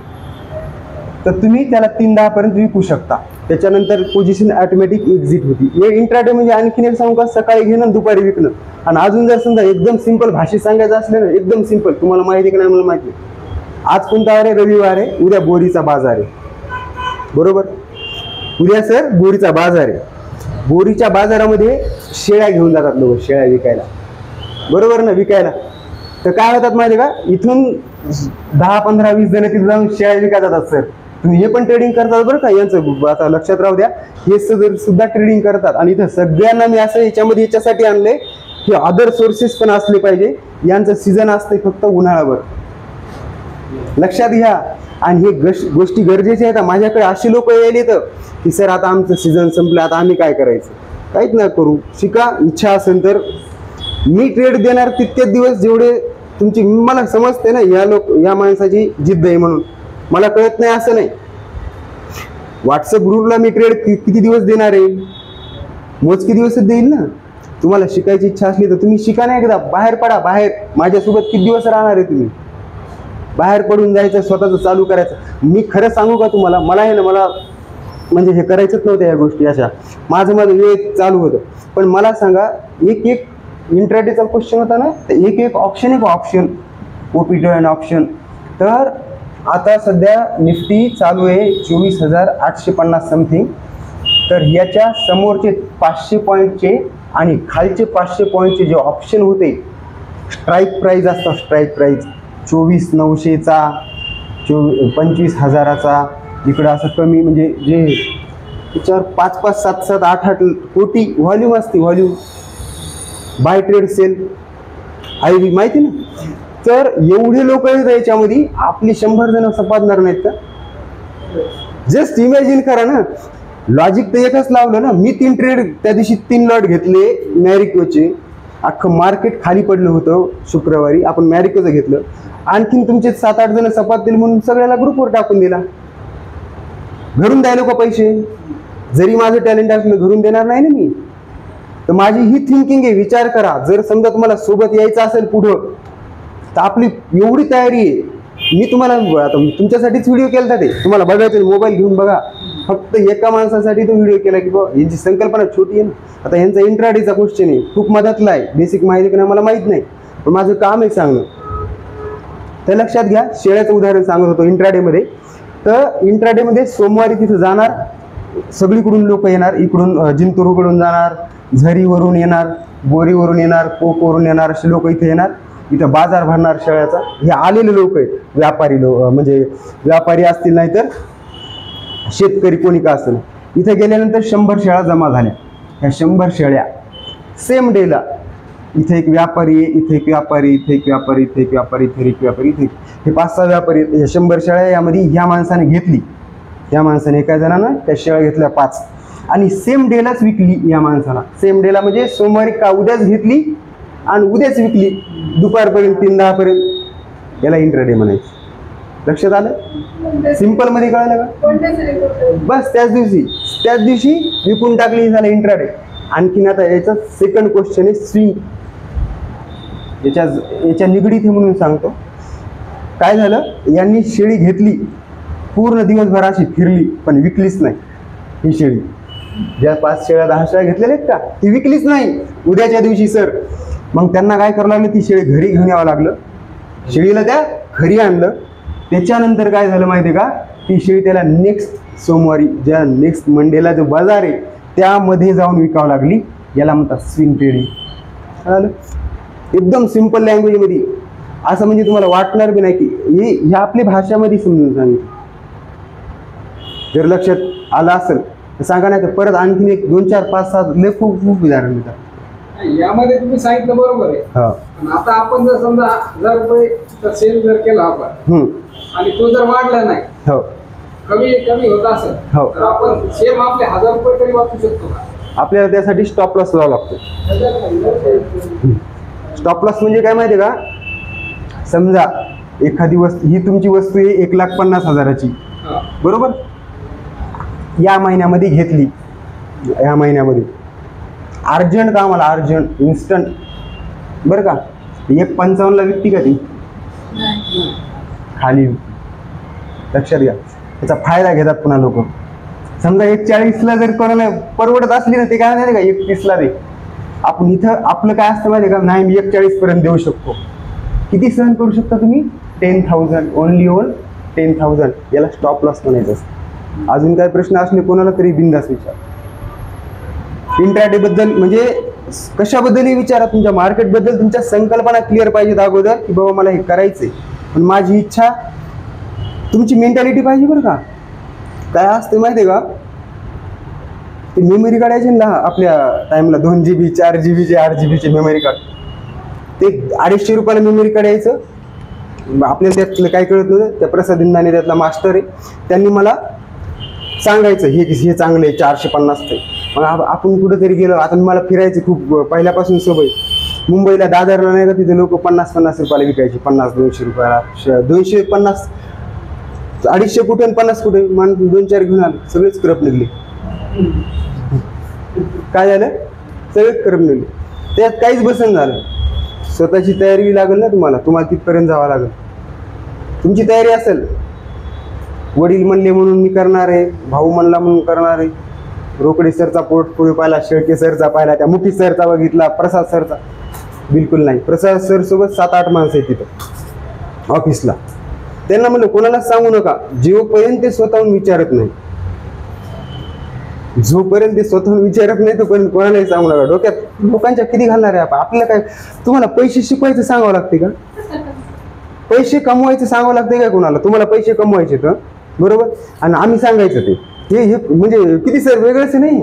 तर तुम्ही त्याला 3:10 पर्यंत विकू शकता. त्याच्यानंतर पोझिशन ऑटोमॅटिक एक्झिट होती. हे इंट्राडे म्हणजे आणखीन एक सांगू का, सकाळी घेणं दुपारी विकणं. आणि अजून जर समजा एकदम सिंपल भाषेत सांगायचं असलं ना, एकदम सिंपल, तुम्हाला माहिती आहे की नाही मला माहिती आहे, आज कोणता वार आहे, रविवार आहे, उद्या बोरीचा बाजार आहे, बरोबर, उद्या सर बोरीचा बाजार आहे. बोरीच्या बाजारामध्ये शेळ्या घेऊन जातात लोक, शेळ्या विकायला, बरोबर ना, विकायला. तर काय होतात माहिती आहे का, इथून 10, 15, 20 जण तिथे जाऊन शेळ्या विकायला जातात. सर तुम्ही हे पण ट्रेडिंग करतात बरं का, यांचं आता लक्षात राहू द्या, हे सुद्धा ट्रेडिंग करतात. आणि इथं सगळ्यांना मी असं याच्यासाठी आणले की अदर सोर्सेस पण असले पाहिजे. यांचं सीझन असते फक्त उन्हाळ्यावर, लक्षात घ्या. आणि हे गोष्टी गरजेच्या आहेत. माझ्याकडे असे लोक यायले तर की सर आता आमचं सीझन संपलं, आता आम्ही काय करायचं, काहीच नाही करू, शिका, इच्छा असेल तर मी ट्रेड देणार तितकेच दिवस जेवढे तुमची, मला समजते ना या माणसाची जिद्द आहे म्हणून, मला कळत नाही असं नाही. व्हॉट्सअप ग्रुपला मी ट्रेड किती दिवस देणार आहे, मोजके दिवसच देईल ना. तुम्हाला शिकायची इच्छा असली तर तुम्ही शिका ना, एकदा बाहेर पडा, बाहेर माझ्यासोबत किती दिवस राहणार आहे तुम्ही, बाहेर पडून जायचं, स्वतःचं चालू करायचं. मी खरं सांगू का तुम्हाला, मला आहे ना, मला म्हणजे हे करायचंच नव्हतं या गोष्टी अशा, माझं वेळ चालू होतं. पण मला सांगा, एक इंट्राडेचा क्वेश्चन होता ना, तर एक ऑप्शन ओपीटोन ऑप्शन. तर आता सध्या निफ्टी चालू आहे 24,850 समथिंग. तर याच्या समोरचे 500 पॉईंटचे आणि खालचे 500 पॉईंटचे जे ऑप्शन होते, स्ट्राईक प्राईज असतात, स्ट्राईक प्राईज 24,900चा, 25,000चा, इकडं असं कमी, म्हणजे जे त्याच्यावर 5-5, 7-7, 8-8 कोटी व्हॉल्यूम असते, volume by trade sale IV, माहिती ना. तर एवढे लोक आहेत याच्यामध्ये, आपली 100 जण सपादणार नाहीत का. जस्ट इमॅजिन करा ना, लॉजिक तर एकच लावलं ना. मी 3 ट्रेड त्या दिवशी 3 लॉट घेतले मॅरिकोचे, अख्खं मार्केट खाली पडलं होतं शुक्रवारी, आपण मॅरिकोचं घेतलं. आणखीन तुमचे 7-8 जण सपादतील म्हणून सगळ्याला ग्रुपवर टाकून दिला. घरून द्यायला का पैसे, जरी माझं टॅलेंट असलं घरून देणार नाही ना मी. तर माझी ही थिंकिंग आहे, विचार करा. जर समजा तुम्हाला सोबत यायचं असेल पुढं, तर आपली एवढी तयारी आहे. मी तुम्हाला आता तुमच्यासाठीच व्हिडिओ केला ते, तुम्हाला बघायचं मोबाईल घेऊन बघा. फक्त एका माणसासाठी तो व्हिडिओ केला की बाबा यांची संकल्पना छोटी आहे ना. आता यांचा इंट्राडेचा क्वेश्चन आहे, खूप मदतला आहे, बेसिक माहिती का मला माहीत नाही, पण माझं काम आहे सांगणं. तर लक्षात घ्या, शेळ्याचं उदाहरण सांगत होतो इंट्राडेमध्ये. तर इंट्राडेमध्ये सोमवारी तिथं जाणार, सगळीकडून लोक येणार, इकडून जिंतूरकडून जाणार, झरीवरून येणार, बोरीवरून येणार, कोकवरून येणार, असे लोक इथे येणार. इथं बाजार भरणार शेळ्याचा. हे आलेले लोक आहेत, व्यापारी लोक, म्हणजे व्यापारी असतील नाही तर शेतकरी कोणी का असेल. इथे गेल्यानंतर 100 शेळ्या जमा झाल्या. ह्या 100 शेळ्या सेम डेला, इथे एक व्यापारी आहे, इथे एक व्यापारी, इथे एक व्यापारी, इथे एक व्यापारी, इथे एक व्यापारी, इथे हे 5-6 व्यापारी. ह्या 100 शेळ्या यामध्ये ह्या माणसाने घेतली, या माणसाने एका जणांना त्या शेळ्या घेतल्या 5, आणि सेम डेलाच विकली या माणसाला. सेम डेला म्हणजे सोमवारी का उद्याच घेतली आणि उद्याच विकली दुपारपर्यंत 3-10 पर्यंत. याला इंट्राडे म्हणायचं. लक्षात आलं, सिंपल मध्ये कळलं का. बस त्याच दिवशी विकून टाकली, झालं इंट्राडे. आणखीन आता याचा सेकंड क्वेश्चन आहे स्विंग. याच्या निगडीत आहे म्हणून सांगतो. काय झालं, यांनी शेळी घेतली, पूर्ण दिवसभर अशी फिरली, पण विकलीच नाही ही शेळी. ज्या 5 शेळ्या 10 शेळ्या घेतलेल्या आहेत का, ती विकलीच नाही उद्याच्या दिवशी सर. मग त्यांना काय करावं लागलं, ती शेळी घरी घेऊन यावं लागलं. शेळीला त्या घरी आणलं. त्याच्यानंतर काय झालं माहिती आहे का, ती शेळी त्याला नेक्स्ट सोमवारी, ज्या नेक्स्ट मंडेला जो बाजार आहे त्यामध्ये जाऊन विकावं लागली. याला म्हणतात स्विंग ट्रेडिंग. कळलं, एकदम सिंपल लँग्वेजमध्ये. असं म्हणजे तुम्हाला वाटणार बी नाही की हे आपली भाषामध्ये समजून सांगितलं. जर लक्षात आलं असेल तर सांगा, नाही तर परत आणखीन 1 2 4 5 6 लय खूप उदाहरण देतात. यामध्ये तुम्ही सांगितलं बरोबर आहे. हा. पण आता आपण जर समजा 1000 रुपये सेल जर केला आपण आणि तो जर वाढला नाही, हो कमी होत असेल, हो. तर आपण सेम आपले 1000 रुपये तरी वापरू शकतो का? आपल्याला त्यासाठी स्टॉप लॉस लावावा लागतो. स्टॉप लॉस म्हणजे काय माहिती आहे का? समजा एखादी वस्तू, ही तुमची वस्तू आहे 1,50,000ची, हा. बरोबर. या महिन्यामध्ये घेतली, या महिन्यामध्ये अर्जंट का आम्हाला, अर्जंट इन्स्टंट, बरं का. 1,55ला विकती का ती खाली, लक्षात घ्या. त्याचा फायदा घेतात पुन्हा लोक. समजा 1,40ला जर कोणाला परवडत असली ना, ते काय नाही का 31ला दे. आपण इथं आपलं काय असतं माहिती का, नाही मी 41 पर्यंत देऊ शकतो. किती सहन करू शकता तुम्ही? 10,000, ओनली 10,000. याला स्टॉप लॉस म्हणायचं असतं. अजून काय प्रश्न असले कोणाला तरी बिंदास विचार. इंट्राडे बद्दल म्हणजे कशाबद्दलही विचारा, तुमच्या मार्केटबद्दल तुमच्या संकल्पना क्लिअर पाहिजेत अगोदर, की बाबा मला हे करायचंय, पण माझी इच्छा, तुमची मेंटॅलिटी पाहिजे बरं का. काय असतं माहिती आहे का, ते मेमरी काढायचे ना आपल्या टाइमला 2 GB 4 GB 8 GB memory card, ते 250 रुपयाला मेमरी कार्ड यायचं. आपल्याला त्यातलं काय कळत नव्हतं. त्या प्रसाद इंदाने त्यातला मास्टर आहे, त्यांनी मला सांगायचं हे चांगलं आहे 450 ते. मग आपण कुठेतरी गेलो, आता मला फिरायचं खूप पहिल्यापासून सवय. मुंबईला दादरला नाही का, तिथे लोक 50-50 रुपयाला विकायचे, 50-200 रुपयाला. 250 250 कुठे आणि 50 कुठे, मान 2-4 घेऊन आले, सगळेच करप निघले. काय झालं? सगळेच करप निघले. त्यात काहीच बसन झालं. स्वतःची तयारी लागेल ना तुम्हाला तिथपर्यंत जावं लागेल. तुमची तयारी असेल, वडील म्हणले म्हणून मी करणार आहे, भाऊ म्हणला म्हणून करणार आहे. रोकडे सरचा पोर्टफोलिओ पाहिला, शेळके सरचा पाहिला, त्या मुठी सरचा बघितला, प्रसाद सरचा, बिलकुल नाही. प्रसाद सर सोबत 7-8 माणसं आहेत तिथं ऑफिसला. त्यांना म्हणलं कोणाला सांगू नका, जोपर्यंत ते स्वतःहून विचारत नाही, जोपर्यंत ते स्वतःहून विचारत नाही तोपर्यंत कोणालाही सांगू नका. डोक्यात लोकांच्या किती घालणार आहे आपण. आपल्याला काय, तुम्हाला पैसे शिकवायचं सांगावं लागते का? पैसे कमवायचं सांगावं लागते का कोणाला? तुम्हाला पैसे कमवायचे तर बरोबर, आणि आम्ही सांगायचं हे म्हणजे किती सर वेगळंच नाही.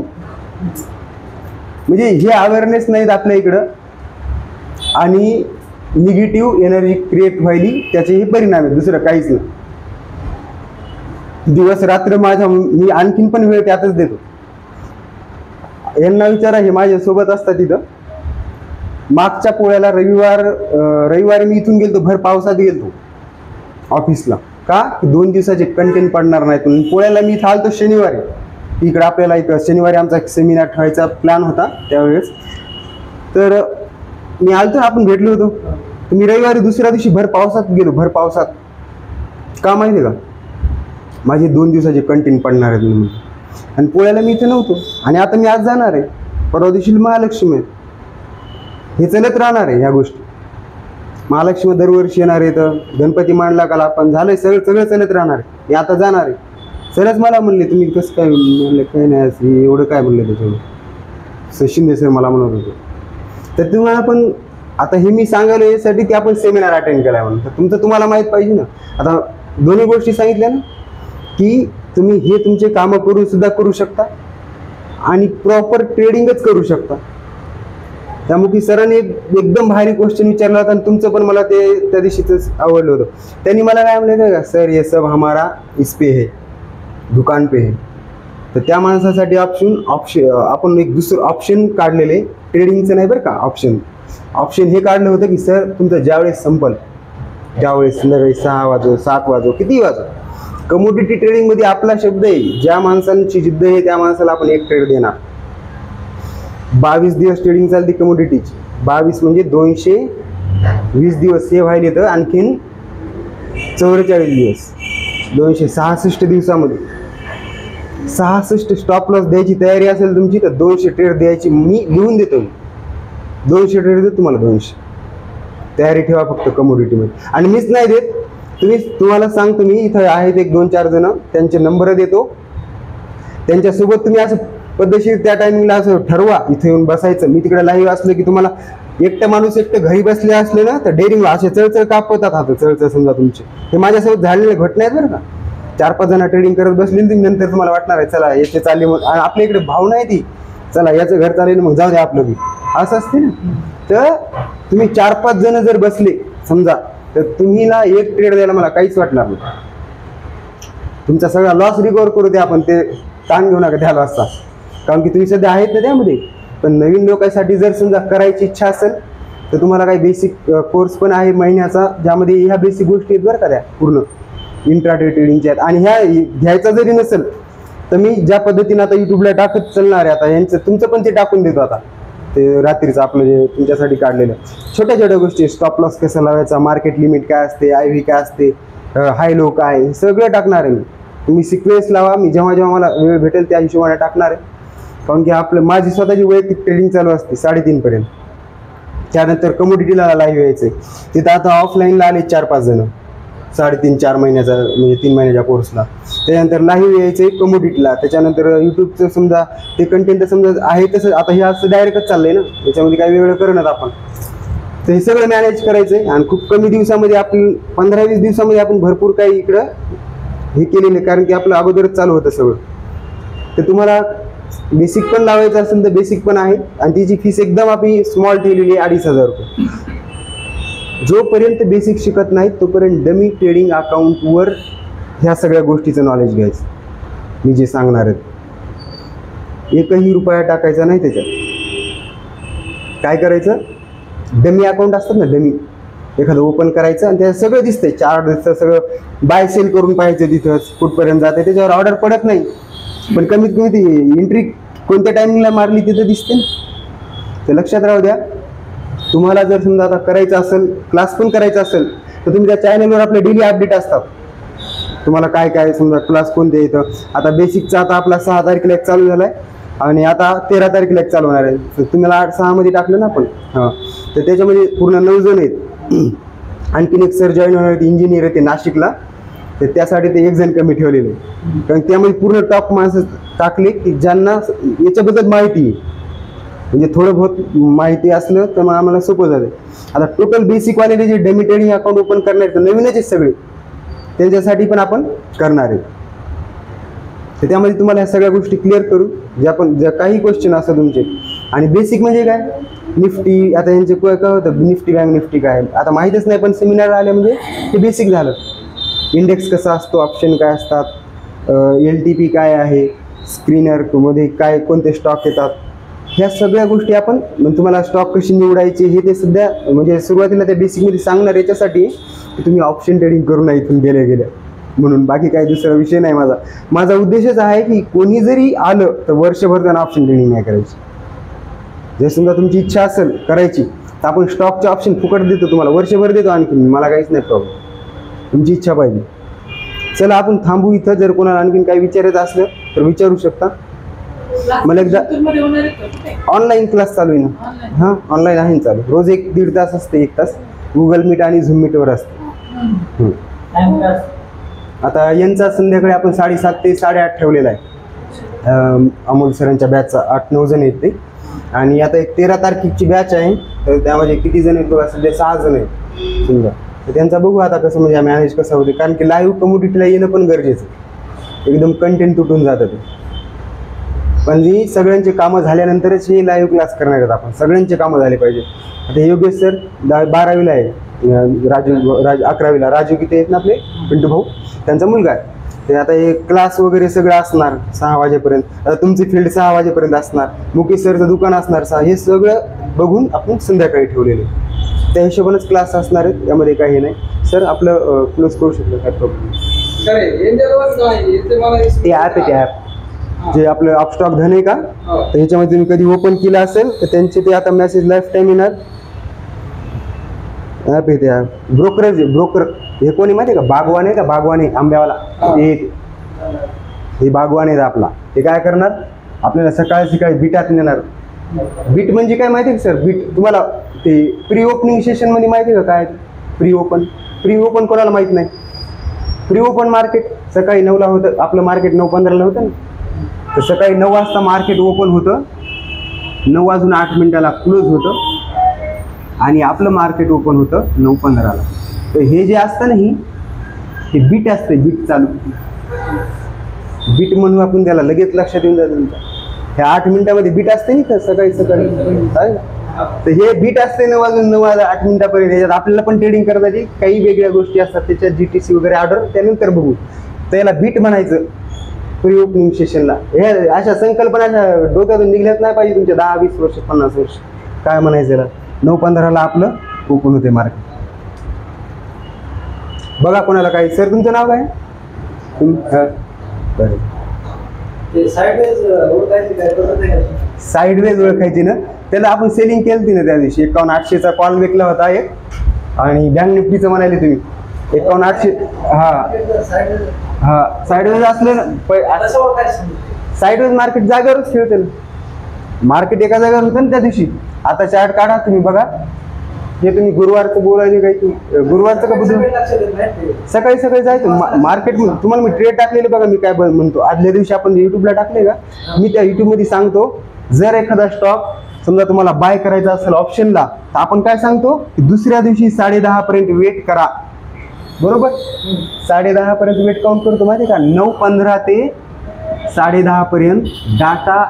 म्हणजे हे अवेअरनेस नाहीत आपल्या इकडं, आणि निगेटिव्ह एनर्जी क्रिएट व्हायली, त्याचे हे परिणाम आहेत, दुसरं काहीच नाही. दिवस रात्र मी आणखीन पण वेळ त्यातच देतो. यांना विचारा, हे माझ्या सोबत असतात तिथं. मागच्या पोळ्याला रविवारी मी इथून गेलतो, भर पावसात गेलतो ऑफिसला. का? 2 दिवसाचे कंटेंट पडणार नाहीत म्हणून. पोळ्याला मी इथं आलतो शनिवारी. इकडं आपल्याला एक शनिवारी आमचा एक सेमिनार ठेवायचा प्लॅन होता त्यावेळेस. तर मी आलतो, आपण भेटलो होतो. मी रविवारी दुसऱ्या दिवशी भर पावसात गेलो, भर पावसात. का माहिती आहे का? माझे 2 दिवसाचे कंटेंट पडणार आहेत म्हणून. आणि पोळ्याला मी इथे नव्हतो, आणि आता मी आज जाणार आहे. परवा दिवशी महालक्ष्मी आहे. हे चलत राहणार आहे ह्या गोष्टी. महालक्ष्मी दरवर्षी येणार आहे, तर गणपती मांडला का आपण झालंय, सगळं चलत राहणार आहे. मी आता जाणार आहे. सरच मला म्हणले, तुम्ही कसं काय? म्हणलं काय नाही, एवढं काय म्हणलं त्याच्यावर. शिंदे सर मला म्हणत होते. तर तुम्हाला पण आता हे मी सांगायला यासाठी की आपण सेमिनार अटेंड केलाय म्हणून, तर तुमचं तुम्हाला माहीत पाहिजे ना. आता दोन्ही गोष्टी सांगितल्या ना, की तुम्ही हे तुमचे कामं करून सुद्धा करू शकता, आणि प्रॉपर ट्रेडिंगच करू शकता. त्यामुळे सरांनी एकदम भारी क्वेश्चन विचारला होता, आणि तुमचं पण मला ते त्या दिवशीच आवडलं होतं. त्यांनी मला काय म्हणलं का, सर ये सब हमारा इस पे है, दुकान पे है. तर त्या माणसासाठी आपण एक दुसरं ऑप्शन काढलेले, ट्रेडिंगचं नाही बरं का. ऑप्शन हे काढलं होतं की सर तुमचं ज्यावेळेस संपल, ज्यावेळेस संध्याकाळी 6 वाजो 7 वाजो किती वाजो, कमोडिटी ट्रेडिंगमध्ये आपला शब्द आहे, ज्या माणसांची जिद्द आहे त्या माणसाला आपण एक ट्रेड देणार. 22 दिवस ट्रेडिंग चालते कमोडिटीची. 22 म्हणजे 220 दिवस हे व्हायले, तर आणखीन 44 दिवस, 266 दिवसामध्ये 66 स्टॉप लॉस द्यायची तयारी असेल तुमची, तर 200 ट्रेड द्यायची मी लिहून देतो. 200 ट्रेड देतो तुम्हाला, 200 तयारी ठेवा फक्त कमोडिटीमध्ये. आणि मीच नाही देत, तुम्हाला सांगतो मी, इथं आहेत 1-2-4 जण, त्यांचे नंबर देतो. त्यांच्यासोबत तुम्ही असं पद्धतशीर त्या टायमिंगला असं ठरवा, इथे येऊन बसायचं. मी तिकडे लाईव्ह असलं की तुम्हाला एकटं माणूस एकटं घरी बसले असले ना तर डेअरिंग असे चळचळ कापतात हात, चळचळ समजा तुमचे. हे माझ्यासोबत झालेल्या घटना आहेत बरं का. 4-5 जण ट्रेडिंग करत बसले तुम्ही, नंतर तुम्हाला वाटणार आहे चला याचे चालले, मग आपल्या इकडे भावना आहे ती, चला याचं घर चालेल मग जाऊ द्या आपलं बी, असं असते ना. तर तुम्ही 4-5 जण जर बसले समजा, तर तुम्ही ना एक ट्रेड द्यायला मला काहीच वाटणार नाही. तुमचा सगळा लॉस रिकवर करू द्या आपण, ते ताण घेऊ नका त्या लॉसचा, कारण की तुम्ही सध्या आहेत ना त्यामध्ये. पण नवीन लोकांसाठी जर समजा करायची इच्छा असेल तर तुम्हाला काही बेसिक कोर्स पण आहे महिन्याचा, ज्यामध्ये ह्या बेसिक गोष्टी आहेत बरं का, त्या पूर्ण इंट्राडे ट्रेडिंगच्या आहेत. आणि ह्या घ्यायचा जरी नसेल तर मी ज्या पद्धतीने आता युट्यूबला टाकत चालणार आहे, आता यांचं तुमचं पण ते टाकून देतो आता, ते रात्रीचं आपलं जे तुमच्यासाठी काढलेलं छोट्या छोट्या गोष्टी, स्टॉप लॉस कसं लावायचा, मार्केट लिमिट काय असते, IV काय असते, हाय लो काय, हे सगळं टाकणार आहे मी. तुम्ही सिक्वेन्स लावा, मी जेव्हा जेव्हा मला वेळ भेटेल त्या हिशोबाने टाकणार आहे. कारण की आपलं माझी स्वतःची वैयक्तिक ट्रेडिंग चालू असते 3:30 पर्यंत. त्यानंतर कमोडिटीला लाईव्ह यायचं, तिथं आता ऑफलाईनला आले 4-5 जण 3.5-4 महिन्याचा म्हणजे 3 महिन्याच्या कोर्सला. त्याच्यानंतर लाईव्ह यायचं कमोडिटीला, त्याच्यानंतर युट्यूबचं समजा ते कंटेंट समजा आहे तसं, आता हे असं डायरेक्टच चाललंय ना, याच्यामध्ये काही वेगळं करणार आपण. तर हे सगळं मॅनेज करायचंय आणि खूप कमी दिवसामध्ये आपण 15-20 दिवसामध्ये आपण भरपूर काही इकडं हे केलेलं आहे, कारण की आपलं अगोदरच चालू होतं सगळं. तर तुम्हाला बेसिक पण लावायचं असेल तर बेसिक पण आहे, आणि तिची फीस एकदम आपली स्मॉल ठेवलेली आहे 2,500 रुपये. जोपर्यंत बेसिक शिकत नाही तोपर्यंत डमी ट्रेडिंग अकाउंटवर ह्या सगळ्या गोष्टीचं नॉलेज घ्यायचं, मी जे सांगणार आहे. 1ही रुपया टाकायचा नाही त्याच्यात. काय करायचं, डमी अकाउंट असतात ना, डमी एखादं ओपन करायचं आणि त्याचं सगळं दिसतंय, चार्ट दिसतं, सगळं बाय सेल करून पाहायचं, तिथंच कुठपर्यंत जाते त्याच्यावर ऑर्डर पडत नाही, पण कमीत कमी ती एंट्री कोणत्या टायमिंगला मारली तिथं दिसते ना. तर लक्षात राहू द्या, तुम्हाला जर समजा आता करायचं असेल, क्लास पण करायचा असेल तर तुम्ही त्या चॅनलवर आपले डेली अपडेट असतात, तुम्हाला काय काय समजा क्लास कोणते येतं. आता बेसिकचा आता आपला 6 तारखेला एक चालू झालाय आणि आता 13 तारखेला एक चालू होणार आहे. तर तुम्हाला 8-6 मध्ये टाकलं ना आपण, हां, तर त्याच्यामध्ये पूर्ण 9 जण आहेत. आणखीन एक सर जॉईन होणार आहेत, इंजिनियर आहे ते नाशिकला, तर त्यासाठी ते 1 जण कमी ठेवलेले आहे. कारण त्यामध्ये पूर्ण टॉप माणसं टाकले की ज्यांना याच्याबद्दल माहिती आहे, म्हणजे थोडं बहुत माहिती असलं तर मग आम्हाला सोपं झालं. आता टोटल बेसिकवाले जे डमी ट्रेडिंग अकाउंट ओपन करणार आहेत नवीनच आहेत सगळे, त्यांच्यासाठी पण आपण करणार आहे. तर त्यामध्ये तुम्हाला ह्या सगळ्या गोष्टी क्लिअर करू, ज्या काही क्वेश्चन असतात तुमचे. आणि बेसिक म्हणजे काय, निफ्टी, आता यांचे काय होतं, निफ्टी बँक निफ्टी काय आता माहीतच नाही, पण सेमिनार आले म्हणजे ते बेसिक झालं. इंडेक्स कसा असतो, ऑप्शन काय असतात, LTP काय आहे, स्क्रीनर मध्ये काय कोणते स्टॉक येतात, ह्या सगळ्या गोष्टी आपण तुम्हाला स्टॉक कशी निवडायची हे ते सध्या म्हणजे सुरुवातीला त्या बेसिकमध्ये सांगणार, याच्यासाठी की तुम्ही ऑप्शन ट्रेडिंग करू नये इथून गेल्या म्हणून. बाकी काही दुसरा विषय नाही माझा उद्देशच आहे की कोणी जरी आलं तर वर्षभर त्यांना ऑप्शन ट्रेडिंग नाही करायची. जर समजा तुमची इच्छा असेल करायची तर आपण स्टॉकचे ऑप्शन फुकट देतो तुम्हाला, वर्षभर देतो, आणखीन मला काहीच नाही प्रॉब्लेम, तुमची इच्छा पाहिजे. चला आपण थांबू इथं, जर कोणाला आणखीन काही विचारायचं असलं तर विचारू शकता. मला एकदा ऑनलाईन क्लास चालू आहे ना, हां ऑनलाईन आहे चालू, रोज 1-1.5 तास असते, 1 तास गुगल मीट आणि झूम मीटवर असते. आता यांचा संध्याकाळी आपण 7:30 ते 8:30 ठेवलेला आहे, अमोल सरांच्या बॅचचा 8-9 जण आहेत ते. आणि आता एक 13 तारखेची बॅच आहे, तर त्यामध्ये किती जण आहेत बघा, सध्या 6 जण आहेत समजा. तर त्यांचा बघू आता कसं म्हणजे मॅनेज कसं होते, कारण की लाईव्ह कम्युनिटीला येणं पण गरजेचं, एकदम कंटेंट तुटून जातं ते. पण ही सगळ्यांचे कामं झाल्यानंतरच हे लाईव्ह क्लास करणार आहेत आपण, सगळ्यांचे कामं झाले पाहिजे. आता हे योगेश सर 12वीला आहे, राजू 11वीला, राजू किती आहेत ना आपले पिंटू भाऊ, त्यांचा मुलगा आहे. ते आता हे क्लास वगैरे सगळं असणार 6 वाजेपर्यंत, आता तुमची फील्ड 6 वाजेपर्यंत असणार, मुकेश सरचं दुकान असणार 6, हे सगळं बघून आपण संध्याकाळी ठेवलेले, त्या हिशोबानेच क्लास असणार आहेत, यामध्ये काही नाही. सर आपलं क्लोज करू शकतो, काय प्रॉब्लेम. ते ॲप आहे, ते ॲप जे आपलं अपस्टॉक धन आहे का, तर ह्याच्यामध्ये तुम्ही कधी ओपन केलं असेल तर त्यांचे ते आता मेसेज लाईफ टाईम येणार. ॲप आहे ते ब्रोकर हे कोणी माहिती आहे का, बागवान आहे का, बागवान आंब्यावाला, हे बागवान आहे आपला. ते काय करणार, आपल्याला सकाळी बीटात नेणार. बीट म्हणजे काय माहिती आहे का सर, बीट तुम्हाला ते प्री ओपनिंग सेशन मध्ये माहिती आहे का काय, प्री ओपन कोणाला माहित नाही. प्री ओपन मार्केट सकाळी 9ला होतं, आपलं मार्केट 9:15ला होतं ना, तर सकाळी 9 वाजता मार्केट ओपन होतं, 9 वाजून 8 मिनिटाला क्लोज होतं. आणि आपलं मार्केट ओपन होतं 9:15ला. तर हे जे असतं ना हे बीट असतं, बीट चालू बीट म्हणून आपण त्याला लगेच लक्षात येऊन जातं तुमच्या. ह्या 8 मिनिटामध्ये बीट असते नाही का सकाळी तर हे बीट असते 9 वाजून 8 मिनिटापर्यंत. ह्याच्यात आपल्याला पण ट्रेडिंग करण्याची काही वेगळ्या गोष्टी असतात, त्याच्यात GTC वगैरे ऑर्डर त्यानंतर बघू. तर याला बीट म्हणायचं प्री ओपनिंग सेशनला. हे अशा संकल्पना डोक्यातून निघल्याच नाही पाहिजे तुमच्या 10, 20 वर्ष, 50 वर्ष. काय म्हणायचं याला? 9:15ला आपलं ओपन होते मार्केट. बघा कोणाला काही. सर तुमचं नाव काय? बरं. साईडवेज ओळखायची ना, त्याला आपण सेलिंग केली ना त्या दिवशी. 51,800चा कॉल विकला होता एक, आणि बँक निफ्टीचं म्हणाले तुम्ही 51,800. हा साईडवेज असलं ना, साईडवेज मार्केट जागेवरच खेळते ना. मार्केट एका जागेवर होतं ना त्या दिवशी. आता चार्ट काढा तुम्ही बघा. हे तुम्ही गुरुवारचं बोलायचे काही, गुरुवारचं का बुधवार सकाळी सकाळी जायचं मार्केट. तुम्हाला मी ट्रेड टाकलेले बघा, मी काय म्हणतो. आदल्या दिवशी आपण युट्यूबला टाकले का, मी त्या युट्यूबमध्ये सांगतो जर एखादा स्टॉक समजा तुम्हाला बाय करायचा असेल ऑप्शनला, तर आपण काय सांगतो की दुसऱ्या दिवशी 10:30 पर्यंत वेट करा. बरोबर, 10:30 पर्यंत वेट काउंट करतो माहिती का. 9:15 ते 10:30 पर्यंत डाटा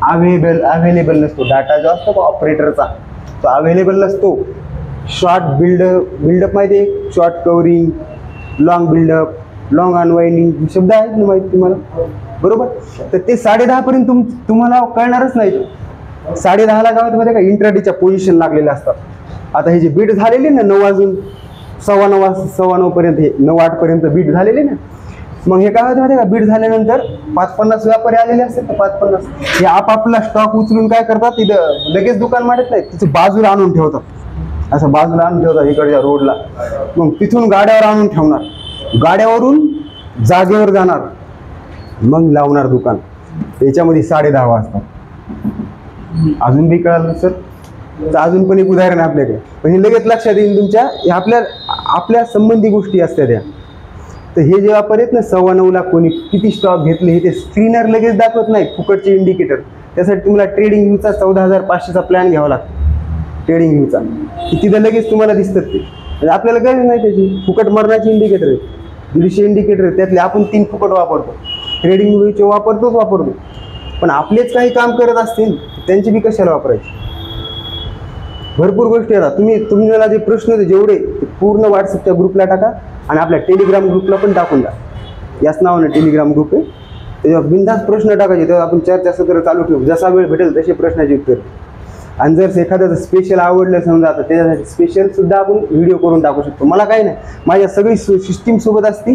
अवेलेबल नसतो. डाटा जो असतो ऑपरेटरचा तो अवेलेबल नसतो. शॉर्ट बिल्डअप माहिती आहे, short covering, long buildup, long unwinding शब्द आहेत ना माहिती तुम्हाला. बरोबर, तर ते 10:30 पर्यंत तुम्हाला कळणारच नाही. 10:30ला गावात मध्ये का इंट्राडेच्या पोझिशन लागलेल्या असतात. आता हे जे बीट झालेले ना 9 वाजून 9:15 पर्यंत, हे 9:08 पर्यंत बीट झालेले ना, मग हे काय होतं माहिती का, बीट झाल्यानंतर 550 व्यापारी आलेले असतात. तर 550 हे आपापला स्टॉक उचलून काय करतात, तिथं लगेच दुकान मांडत नाही, तिथे बाजूला आणून ठेवतात. असं बाजूला आणून ठेवतात इकडच्या रोडला. मग तिथून गाड्यावर आणून ठेवणार, गाड्यावरून जागेवर जाणार, मग लावणार दुकान. याच्यामध्ये 10:30 वाजतात. अजून बी कळालं सर? तर अजून पण एक उदाहरण आहे आपल्याकडे, पण हे लगेच लक्षात येईल तुमच्या. आपल्या संबंधी गोष्टी असतात त्या. तर हे जे व्यापार आहेत ना 9:15ला कोणी किती स्टॉक घेतले हे ते स्क्रीनर लगेच दाखवत नाही, फुकटचे इंडिकेटर. त्यासाठी तुम्हाला ट्रेडिंग व्ह्यूचा 14,500चा प्लॅन घ्यावा लागतो. ट्रेडिंग व्ह्यूचा तिथं लगेच तुम्हाला दिसतात ते. आपल्याला गरज नाही त्याची. फुकट मरणाचे इंडिकेटर आहेत, 150 इंडिकेटर आहेत, त्यातले आपण 3 फुकट वापरतो. ट्रेडिंग व्ह्यूचे वापरतो. पण आपलेच काही काम करत असतील त्यांची बी कशाला वापरायची. भरपूर गोष्टी आहेत. तुम्हाला जे प्रश्न होते जेवढे ते पूर्ण व्हॉट्सअपच्या ग्रुपला टाका, आणि आपल्या टेलिग्राम ग्रुपला पण टाकून द्या. याच नावानं टेलिग्राम ग्रुप आहे. त्याच्यावर बिनधास्त प्रश्न टाकायचे, तेव्हा आपण चर्चासत्र चालू ठेवू. जसा वेळ भेटेल तसे प्रश्नाचे उत्तर. आणि जर एखाद्याचं स्पेशल आवडलं समजा, तर त्याच्यासाठी स्पेशल सुद्धा आपण व्हिडिओ करून टाकू शकतो. मला काही नाही, माझ्या सगळी सिस्टीम सोबत असती.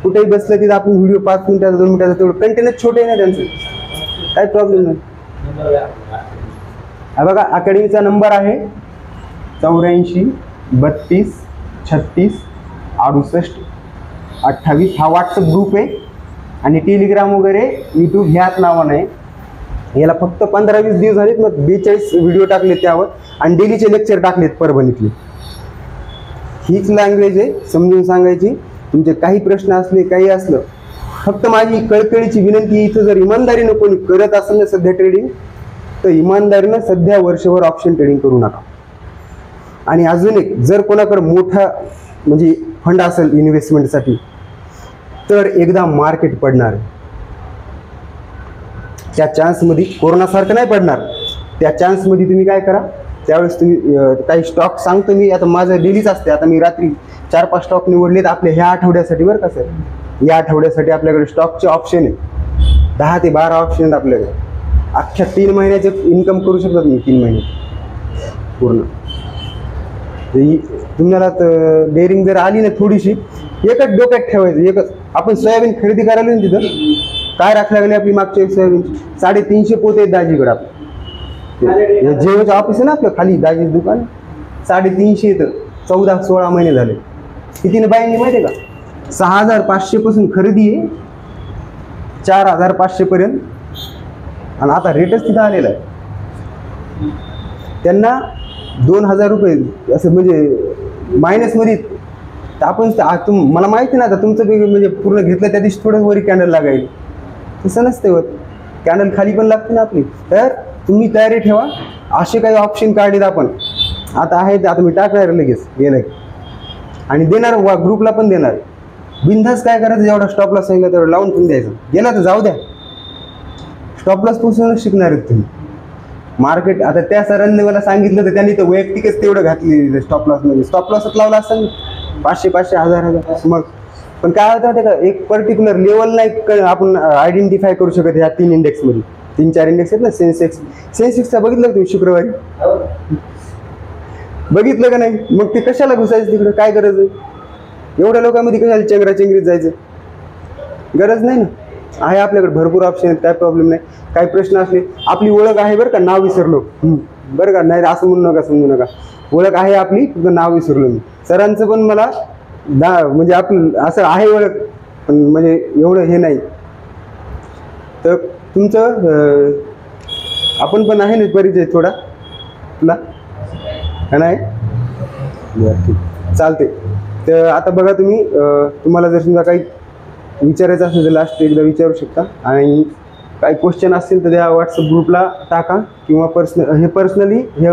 कुठेही बसलं तिथं आपण व्हिडिओ 5 मिनिटाचा 2 मिनिटाचा, तेवढं कंटेनच छोटे नाही त्यांचं, काही प्रॉब्लेम नाही. हा बघा अकॅडमीचा नंबर आहे 84 32 36 68 28. हा व्हॉट्सअप ग्रुप आहे. आणि टेलिग्राम वगैरे यूट्यूब ह्याच नावानं आहे. याला फक्त 15-20 दिवस झालेत, मग 42 व्हिडिओ टाकलेत त्यावर, आणि डेलीचे लेक्चर टाकलेत परभणीतले. हीच लँग्वेज आहे समजून सांगायची. तुमचे काही प्रश्न असले, काही असलं, फक्त माझी कळकळीची विनंती, इथं जर इमानदारीनं कोणी करत असेल ना सध्या ट्रेडिंग, तर इमानदारीनं सध्या वर्षभर ऑप्शन ट्रेडिंग करू नका. आणि अजून एक, जर कोणाकडे मोठा म्हणजे फंड असेल इन्व्हेस्टमेंटसाठी, तर एकदा मार्केट पडणार आहे. त्या चान्समध्ये कोरोनासारखं नाही पडणार. त्या चान्समध्ये तुम्ही काय करा, त्यावेळेस तुम्ही काही स्टॉक सांगतो मी. आता माझं डेलीच असते. आता मी रात्री 4-5 स्टॉक निवडलेत आपल्या ह्या आठवड्यासाठी बरं का सर. या आठवड्यासाठी आपल्याकडे स्टॉकचे ऑप्शन आहे 10 ते 12 ऑप्शन आहेत आपल्याकडे. अख्ख्या 3 महिन्याचे इन्कम करू शकता तुम्ही 3 महिने पूर्ण. तुम्हाला डेअरिंग जर आली ना थोडीशी, एकच डोक्यात ठेवायचं, एकच. आपण सोयाबीन खरेदी करायला ना तिथं काय राखल्या गेली आपली मागच्या सोयाबीन 350 पोते आहेत दाजीकडे. आपलं जेवचं ऑफिस आहे ना आपलं खाली, दाजी दुकान, 350 येतं. 14-16 महिने झाले. कितीने बाईंनी माहिती आहे का, 6,500 पासून खरेदी आहे 4,500 पर्यंत. आणि आता रेटच तिथं आलेला आहे. त्यांना 2,000 रुपये असं म्हणजे मायनसमध्ये. आपण मला माहिती ना, आता तुमचं म्हणजे पूर्ण घेतलं त्या दिवशी थोडं वरी कॅन्डल लागायला. तसं नसते होत, कॅन्डल खाली पण लागते ना आपली. तर तुम्ही तयारी ठेवा. असे काही ऑप्शन काढलेत आपण आता आहे ते आता मी टाकणार लगेच गेलं की. आणि देणार ग्रुपला पण देणार. बिनधास्त काय करायचं, जेवढा स्टॉप लॉस सांगितलं तेवढं लावून पण द्यायचं. गेला तर जाऊ द्या, स्टॉप लॉस पासूनच शिकणार आहेत तुम्ही. मार्केट आता त्या सरांनी मला सांगितलं तर त्यांनी तर वैयक्तिकच तेवढं घातली स्टॉप लॉस. म्हणजे स्टॉप लॉसच लावला असतं 500-500 1000 मग. पण काय होतं ते का, एक पर्टिक्युलर लेवल नाही आपण आयडेंटिफाय करू शकत ह्या 3 इंडेक्समध्ये. 3-4 इंडेक्स आहेत ना. सेन्सेक्सचा बघितलं का तुम्ही शुक्रवारी? बघितलं का नाही? मग ते कशाला घुसायचं तिकडं, काय गरज आहे? एवढ्या लोकांमध्ये कशाला चेंगराचेंगरीत जायचं, गरज नाही ना. आहे आपल्याकडे भरपूर ऑप्शन आहेत, काय प्रॉब्लेम नाही. काही प्रश्न असले, आपली ओळख आहे बरं का, नाव विसरलो बरं का, नाही असं म्हणू नका, समजू नका. ओळख आहे आपली, फक्त नाव विसरलो मी. सरांचं पण मला म्हणजे आपलं असं आहे ओळख, पण म्हणजे एवढं हे नाही. तर तुमचं आपण पण आहे ना परिचय थोडा तुला का नाही? बरं ठीक चालते. तर आता बघा तुम्ही, तुम्हाला जर समजा काही विचारायचं असेल तर लास्ट एकदा विचारू शकता. आणि काही क्वेश्चन असतील तर त्या व्हॉट्सअप ग्रुपला टाका, किंवा पर्सनली हे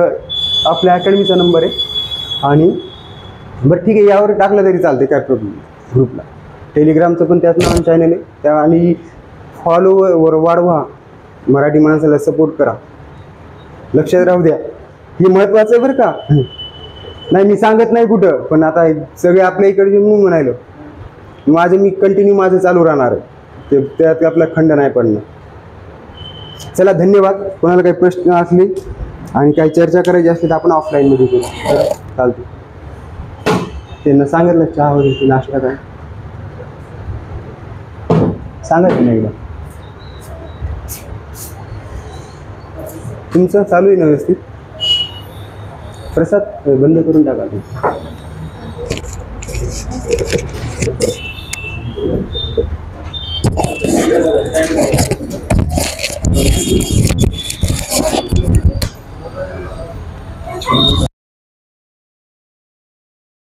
आपल्या अकॅडमीचा नंबर आहे. आणि बरं ठीक आहे, यावर टाकलं तरी चालते, काय प्रॉब्लेम ग्रुपला. टेलिग्रामचं पण त्याच नावानं चॅनल आहे त्या. आणि फॉलोवर वाढवा, मराठी माणसाला सपोर्ट करा. लक्षात राहू द्या, हे महत्त्वाचं आहे बरं का. नाही मी सांगत नाही कुठं, पण आता सगळे आपल्या इकडचे म्हणून म्हणायलो. मी कंटिन्यू माझं चालू राहणार आहे, ते त्यात आपला खंड नाही पडणार. चला धन्यवाद. कोणाला काही प्रश्न असले आणि काही चर्चा करायची असली तर आपण ऑफलाईनमध्ये करू, चालते. त्यांना सांगितलं चहा वगैरे नाश्ता काय सांगायचं नाही एकदा. तुमचं चालू आहे ना व्यवस्थित? प्रसाद बंद करून टाका.